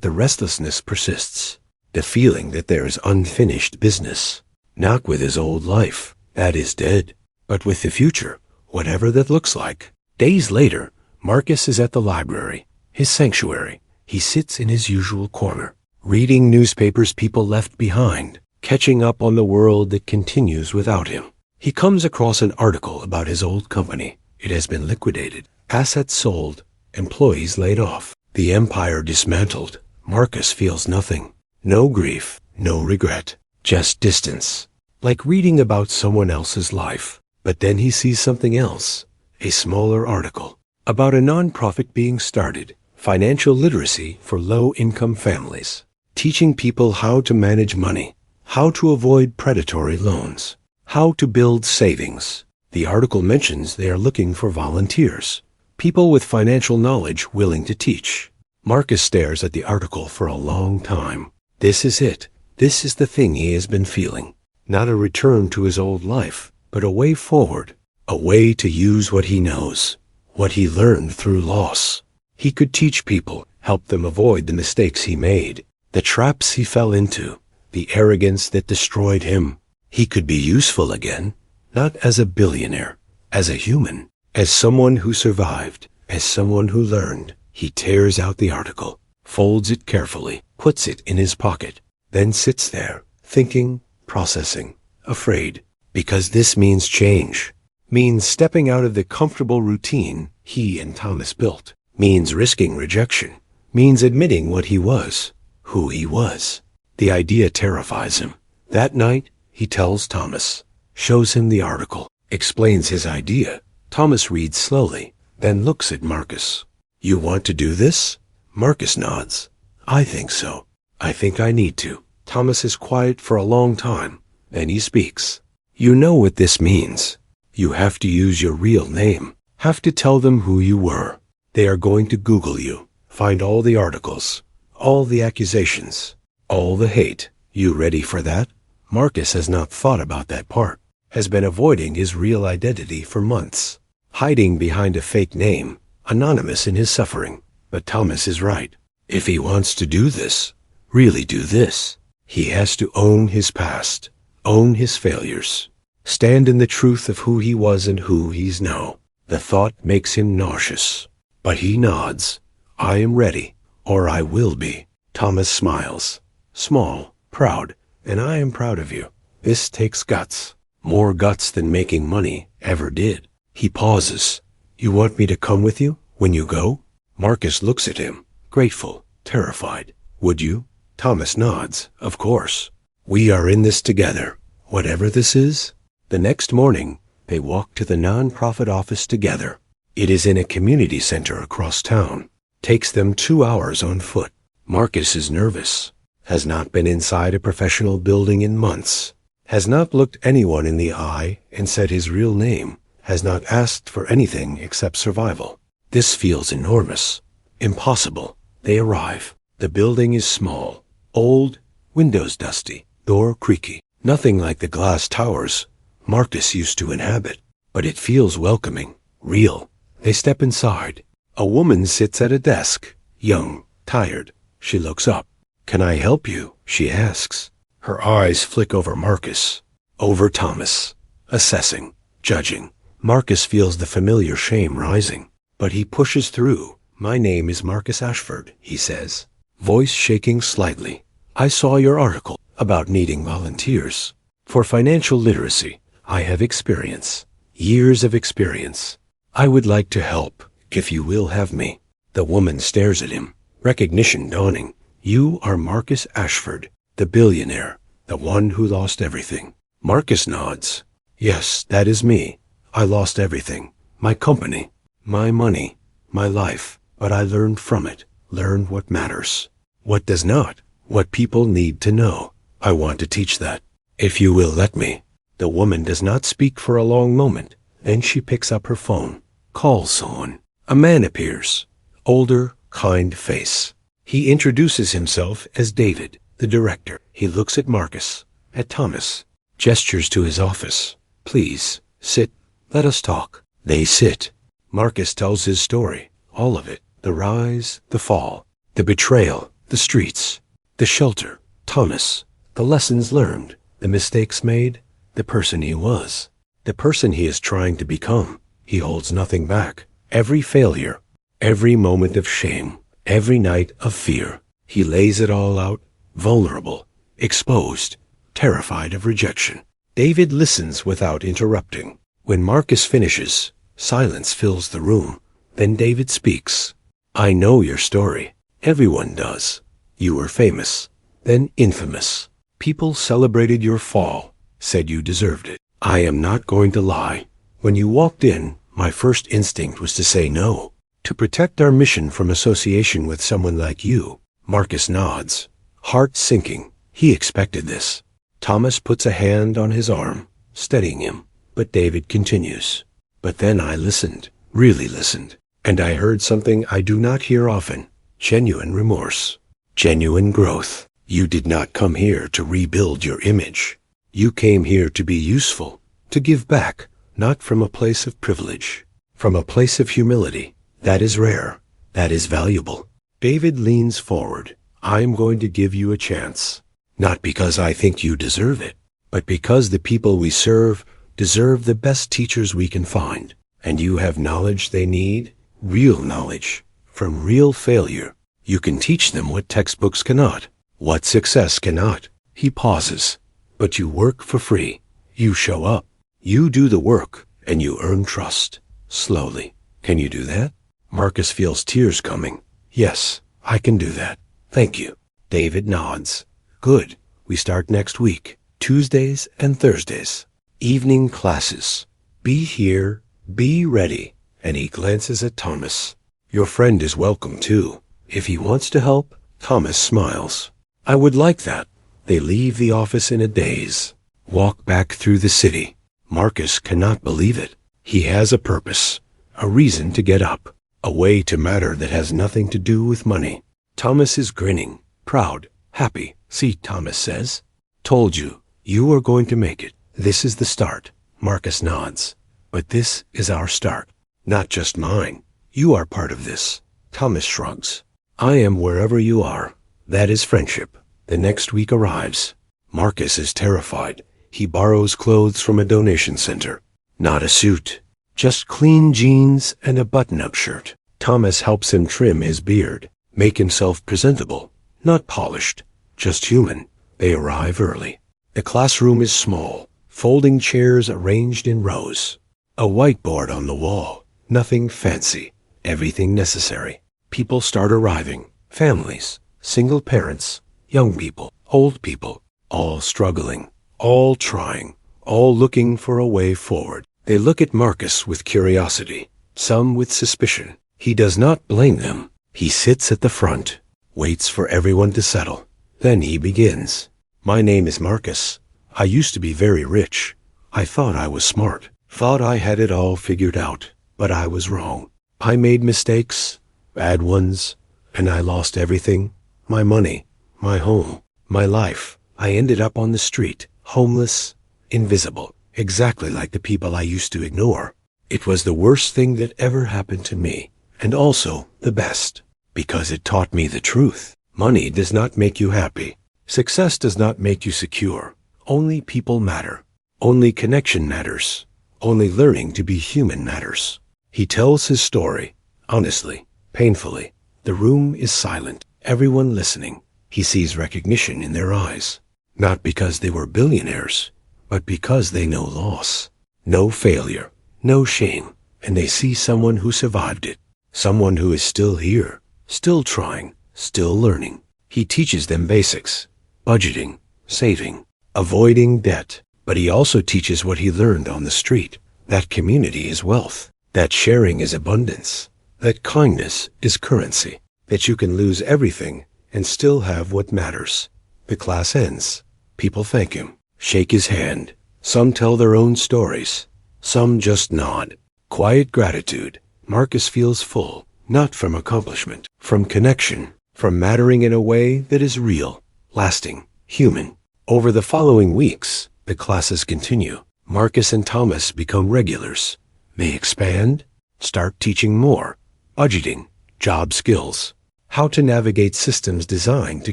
the restlessness persists. The feeling that there is unfinished business. Not with his old life. That is dead. But with the future, whatever that looks like. Days later, Marcus is at the library, his sanctuary. He sits in his usual corner, reading newspapers people left behind, catching up on the world that continues without him. He comes across an article about his old company. It has been liquidated, assets sold, employees laid off, the empire dismantled. Marcus feels nothing. No grief, no regret, just distance. Like reading about someone else's life. But then he sees something else, a smaller article, about a nonprofit being started, financial literacy for low-income families, teaching people how to manage money, how to avoid predatory loans, how to build savings. The article mentions they are looking for volunteers, people with financial knowledge willing to teach. Marcus stares at the article for a long time. This is it. This is the thing he has been feeling. Not a return to his old life, but a way forward, a way to use what he knows, what he learned through loss. He could teach people, help them avoid the mistakes he made, the traps he fell into, the arrogance that destroyed him. He could be useful again, not as a billionaire, as a human, as someone who survived, as someone who learned. He tears out the article, folds it carefully, puts it in his pocket, then sits there, thinking, processing, afraid, because this means change, means stepping out of the comfortable routine he and Thomas built, means risking rejection, means admitting what he was, who he was. The idea terrifies him. That night, he tells Thomas, shows him the article, explains his idea. Thomas reads slowly, then looks at Marcus. You want to do this? Marcus nods. I think so. I think I need to. Thomas is quiet for a long time, then he speaks. You know what this means. You have to use your real name, have to tell them who you were. They are going to Google you, find all the articles, all the accusations, all the hate. You ready for that? Marcus has not thought about that part, has been avoiding his real identity for months, hiding behind a fake name, anonymous in his suffering. But Thomas is right. If he wants to do this, really do this, he has to own his past, own his failures, stand in the truth of who he was and who he's now. The thought makes him nauseous, but he nods. I am ready, or I will be. Thomas smiles, small, proud, and I am proud of you. This takes guts, more guts than making money ever did. He pauses. You want me to come with you when you go? Marcus looks at him, grateful, terrified. Would you? Thomas nods. Of course. We are in this together, whatever this is. The next morning, they walk to the non-profit office together. It is in a community center across town. Takes them 2 hours on foot. Marcus is nervous, has not been inside a professional building in months, has not looked anyone in the eye and said his real name, has not asked for anything except survival. This feels enormous, impossible. They arrive. The building is small, old, windows dusty, door creaky. Nothing like the glass towers Marcus used to inhabit, but it feels welcoming, real. They step inside. A woman sits at a desk, young, tired. She looks up. Can I help you? She asks. Her eyes flick over Marcus, over Thomas, assessing, judging. Marcus feels the familiar shame rising, but he pushes through. My name is Marcus Ashford, he says, voice shaking slightly. I saw your article about needing volunteers. For financial literacy, I have experience, years of experience. I would like to help, if you will have me. The woman stares at him, recognition dawning. You are Marcus Ashford, the billionaire, the one who lost everything. Marcus nods. Yes, that is me. I lost everything. My company, my money, my life. But I learned from it, learned what matters, what does not, what people need to know. I want to teach that, if you will let me. The woman does not speak for a long moment. Then she picks up her phone, calls someone. A man appears, older, kind face. He introduces himself as David, the director. He looks at Marcus, at Thomas, gestures to his office. Please, sit, let us talk. They sit. Marcus tells his story, all of it. The rise, the fall, the betrayal, the streets, the shelter, Thomas, the lessons learned, the mistakes made, the person he was, the person he is trying to become. He holds nothing back. Every failure, every moment of shame, every night of fear. He lays it all out, vulnerable, exposed, terrified of rejection. David listens without interrupting. When Marcus finishes, silence fills the room. Then David speaks. I know your story. Everyone does. You were famous, then infamous. People celebrated your fall, said you deserved it. I am not going to lie. When you walked in, my first instinct was to say no, to protect our mission from association with someone like you. Marcus nods, heart sinking. He expected this. Thomas puts a hand on his arm, steadying him. But David continues. But then I listened, really listened. And I heard something I do not hear often, genuine remorse, genuine growth. You did not come here to rebuild your image. You came here to be useful, to give back, not from a place of privilege, from a place of humility. That is rare, that is valuable. David leans forward. I'm going to give you a chance, not because I think you deserve it, but because the people we serve deserve the best teachers we can find. And you have knowledge they need, real knowledge, from real failure. You can teach them what textbooks cannot, what success cannot. He pauses. But you work for free. You show up. You do the work, and you earn trust. Slowly. Can you do that? Marcus feels tears coming. Yes, I can do that. Thank you. David nods. Good. We start next week. Tuesdays and Thursdays. Evening classes. Be here. Be ready. And he glances at Thomas. Your friend is welcome too. If he wants to help, Thomas smiles. I would like that. They leave the office in a daze. Walk back through the city. Marcus cannot believe it. He has a purpose. A reason to get up. A way to matter that has nothing to do with money. Thomas is grinning. Proud. Happy. See, Thomas says. Told you. You are going to make it. This is the start. Marcus nods. But this is our start. Not just mine. You are part of this. Thomas shrugs. I am wherever you are. That is friendship. The next week arrives. Marcus is terrified. He borrows clothes from a donation center. Not a suit. Just clean jeans and a button-up shirt. Thomas helps him trim his beard. Make himself presentable. Not polished. Just human. They arrive early. The classroom is small. Folding chairs arranged in rows. A whiteboard on the wall. Nothing fancy. Everything necessary. People start arriving. Families. Single parents. Young people. Old people. All struggling. All trying. All looking for a way forward. They look at Marcus with curiosity. Some with suspicion. He does not blame them. He sits at the front. Waits for everyone to settle. Then he begins. My name is Marcus. I used to be very rich. I thought I was smart. Thought I had it all figured out. But I was wrong. I made mistakes. Bad ones. And I lost everything. My money. My home. My life. I ended up on the street. Homeless. Invisible. Exactly like the people I used to ignore. It was the worst thing that ever happened to me. And also the best. Because it taught me the truth. Money does not make you happy. Success does not make you secure. Only people matter. Only connection matters. Only learning to be human matters. He tells his story. Honestly. Painfully. The room is silent. Everyone listening. He sees recognition in their eyes. Not because they were billionaires, but because they know loss. No failure. No shame. And they see someone who survived it. Someone who is still here. Still trying. Still learning. He teaches them basics. Budgeting. Saving. Avoiding debt. But he also teaches what he learned on the street. That community is wealth. That sharing is abundance. That kindness is currency. That you can lose everything and still have what matters. The class ends. People thank him. Shake his hand. Some tell their own stories. Some just nod. Quiet gratitude. Marcus feels full. Not from accomplishment. From connection. From mattering in a way that is real. Lasting. Human. Over the following weeks, the classes continue. Marcus and Thomas become regulars. They expand. Start teaching more. Budgeting. Job skills. How to navigate systems designed to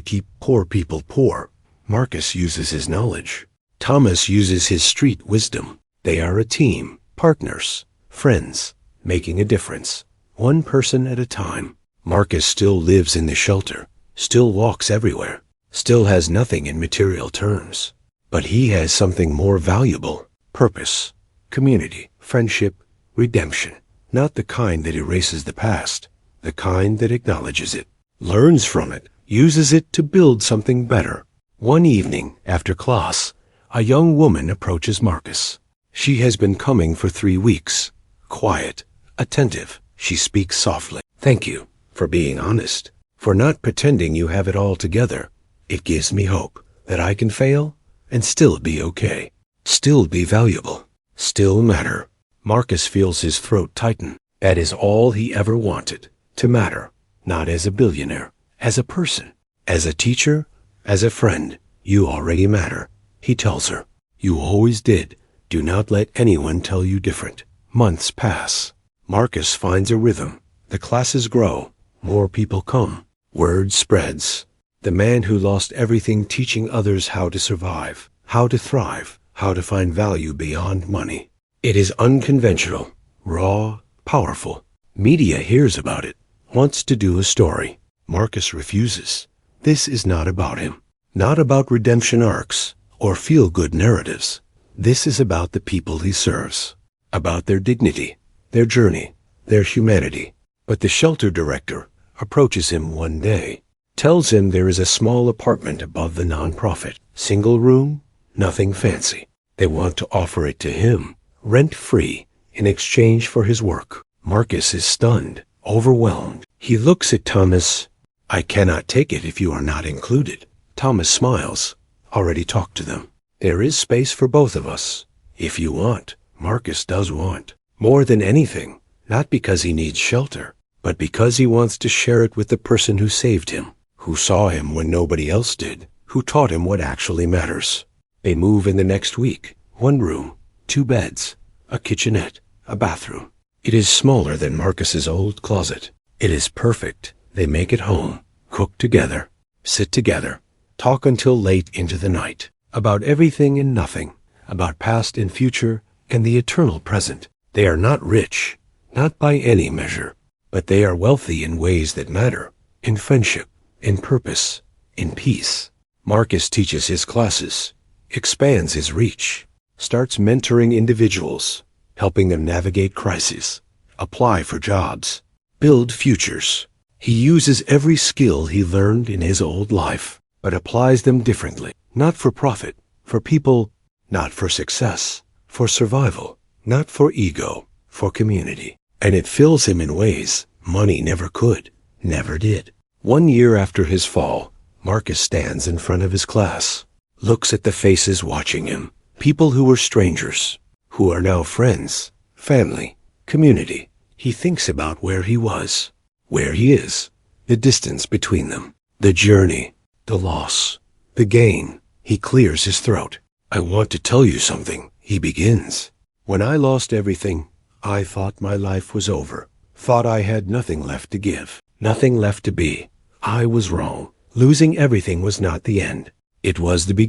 keep poor people poor. Marcus uses his knowledge. Thomas uses his street wisdom. They are a team, partners, friends, making a difference. One person at a time. Marcus still lives in the shelter, still walks everywhere, still has nothing in material terms. But he has something more valuable. Purpose, community, friendship, redemption. Not the kind that erases the past, the kind that acknowledges it, learns from it, uses it to build something better. One evening, after class, a young woman approaches Marcus. She has been coming for 3 weeks. Quiet, attentive. She speaks softly. Thank you for being honest, for not pretending you have it all together. It gives me hope that I can fail and still be okay, still be valuable, still matter. Marcus feels his throat tighten. That is all he ever wanted, to matter, not as a billionaire, as a person, as a teacher, as a friend. You already matter, he tells her. You always did. Do not let anyone tell you different. Months pass. Marcus finds a rhythm. The classes grow. More people come. Word spreads. The man who lost everything teaching others how to survive, how to thrive, how to find value beyond money. It is unconventional, raw, powerful. Media hears about it, wants to do a story. Marcus refuses. This is not about him, not about redemption arcs or feel-good narratives. This is about the people he serves, about their dignity, their journey, their humanity. But the shelter director approaches him one day, tells him there is a small apartment above the nonprofit, single room, nothing fancy. They want to offer it to him, rent-free, in exchange for his work. Marcus is stunned, overwhelmed. He looks at Thomas. "I cannot take it if you are not included." Thomas smiles. "Already talked to them. There is space for both of us, if you want." Marcus does want. More than anything, not because he needs shelter, but because he wants to share it with the person who saved him, who saw him when nobody else did, who taught him what actually matters. They move in the next week. 1 room, 2 beds, a kitchenette, a bathroom. It is smaller than Marcus's old closet. It is perfect. They make it home, cook together, sit together, talk until late into the night, about everything and nothing, about past and future and the eternal present. They are not rich, not by any measure, but they are wealthy in ways that matter, in friendship, in purpose, in peace. Marcus teaches his classes, expands his reach, starts mentoring individuals, helping them navigate crises, apply for jobs, build futures. He uses every skill he learned in his old life, but applies them differently, not for profit, for people, not for success, for survival, not for ego, for community. And it fills him in ways money never could, never did. 1 year after his fall, Marcus stands in front of his class, looks at the faces watching him, people who were strangers, who are now friends, family, community. He thinks about where he was, where he is, the distance between them, the journey, the loss, the gain. He clears his throat. "I want to tell you something," he begins. "When I lost everything, I thought my life was over, thought I had nothing left to give, nothing left to be. I was wrong. Losing everything was not the end. It was the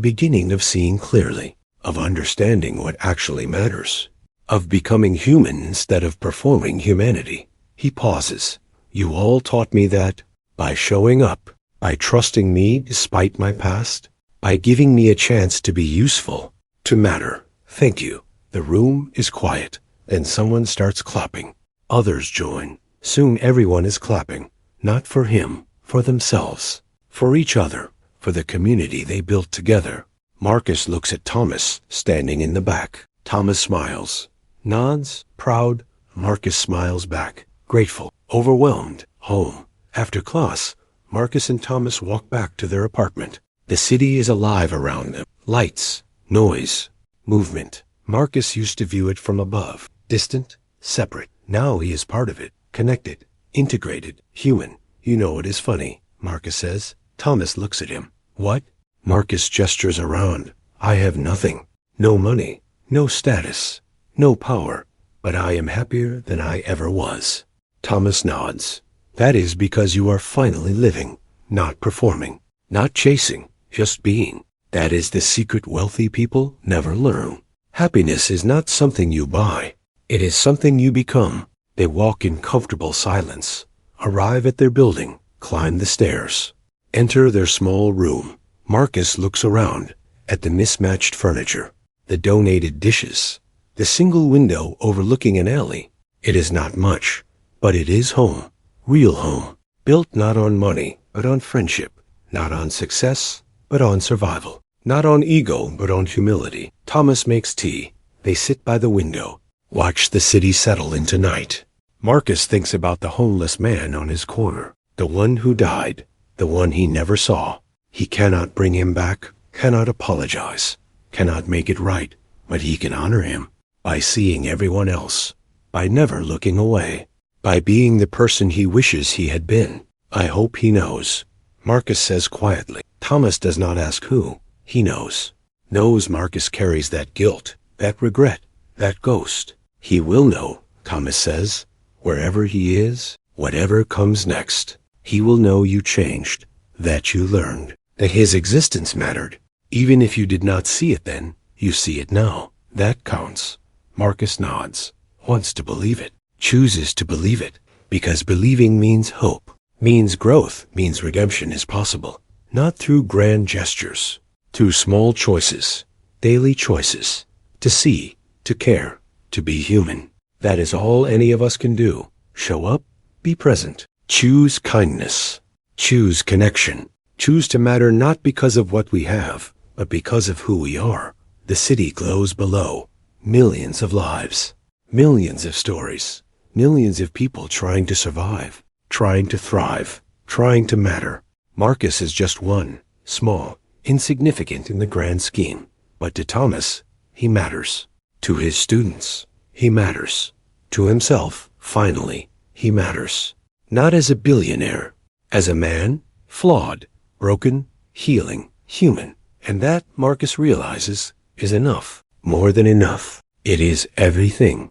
beginning of seeing clearly, of understanding what actually matters, of becoming human instead of performing humanity." He pauses. "You all taught me that by showing up, by trusting me despite my past, by giving me a chance to be useful, to matter. Thank you." The room is quiet, and someone starts clapping. Others join. Soon everyone is clapping, not for him, for themselves, for each other, for the community they built together. Marcus looks at Thomas, standing in the back. Thomas smiles, nods, proud. Marcus smiles back, grateful, overwhelmed. Home. After class, Marcus and Thomas walk back to their apartment. The city is alive around them. Lights, noise, movement. Marcus used to view it from above, distant, separate. Now he is part of it, connected, integrated, human. "You know, it is funny," Marcus says. Thomas looks at him. "What?" Marcus gestures around. "I have nothing. No money, no status, no power, but I am happier than I ever was." Thomas nods. "That is because you are finally living, not performing, not chasing, just being. That is the secret wealthy people never learn. Happiness is not something you buy. It is something you become." They walk in comfortable silence, arrive at their building, climb the stairs, enter their small room. Marcus looks around at the mismatched furniture, the donated dishes, the single window overlooking an alley. It is not much, but it is home, real home, built not on money, but on friendship, not on success, but on survival, not on ego, but on humility. Thomas makes tea. They sit by the window, watch the city settle into night. Marcus thinks about the homeless man on his corner, the one who died, the one he never saw. He cannot bring him back, cannot apologize, cannot make it right, but he can honor him by seeing everyone else, by never looking away, by being the person he wishes he had been. "I hope he knows," Marcus says quietly. Thomas does not ask who. He knows. Knows Marcus carries that guilt, that regret, that ghost. "He will know," Thomas says. "Wherever he is, whatever comes next, he will know you changed, that you learned, that his existence mattered, Even if you did not see it then, you see it now. That counts. Marcus nods, wants to believe it, chooses to believe it, because believing means hope, means growth, means redemption is possible. Not through grand gestures, through small choices, daily choices, to see, to care, to be human. That is all any of us can do. Show up, be present, choose kindness, choose connection, choose to matter not because of what we have, but because of who we are. The city glows below. Millions of lives, millions of stories, millions of people trying to survive, trying to thrive, trying to matter. Marcus is just one, small, insignificant in the grand scheme. But to Thomas, he matters. To his students, he matters. To himself, finally, he matters. Not as a billionaire, as a man, flawed, broken, healing, human. And that, Marcus realizes, is enough. More than enough. It is everything.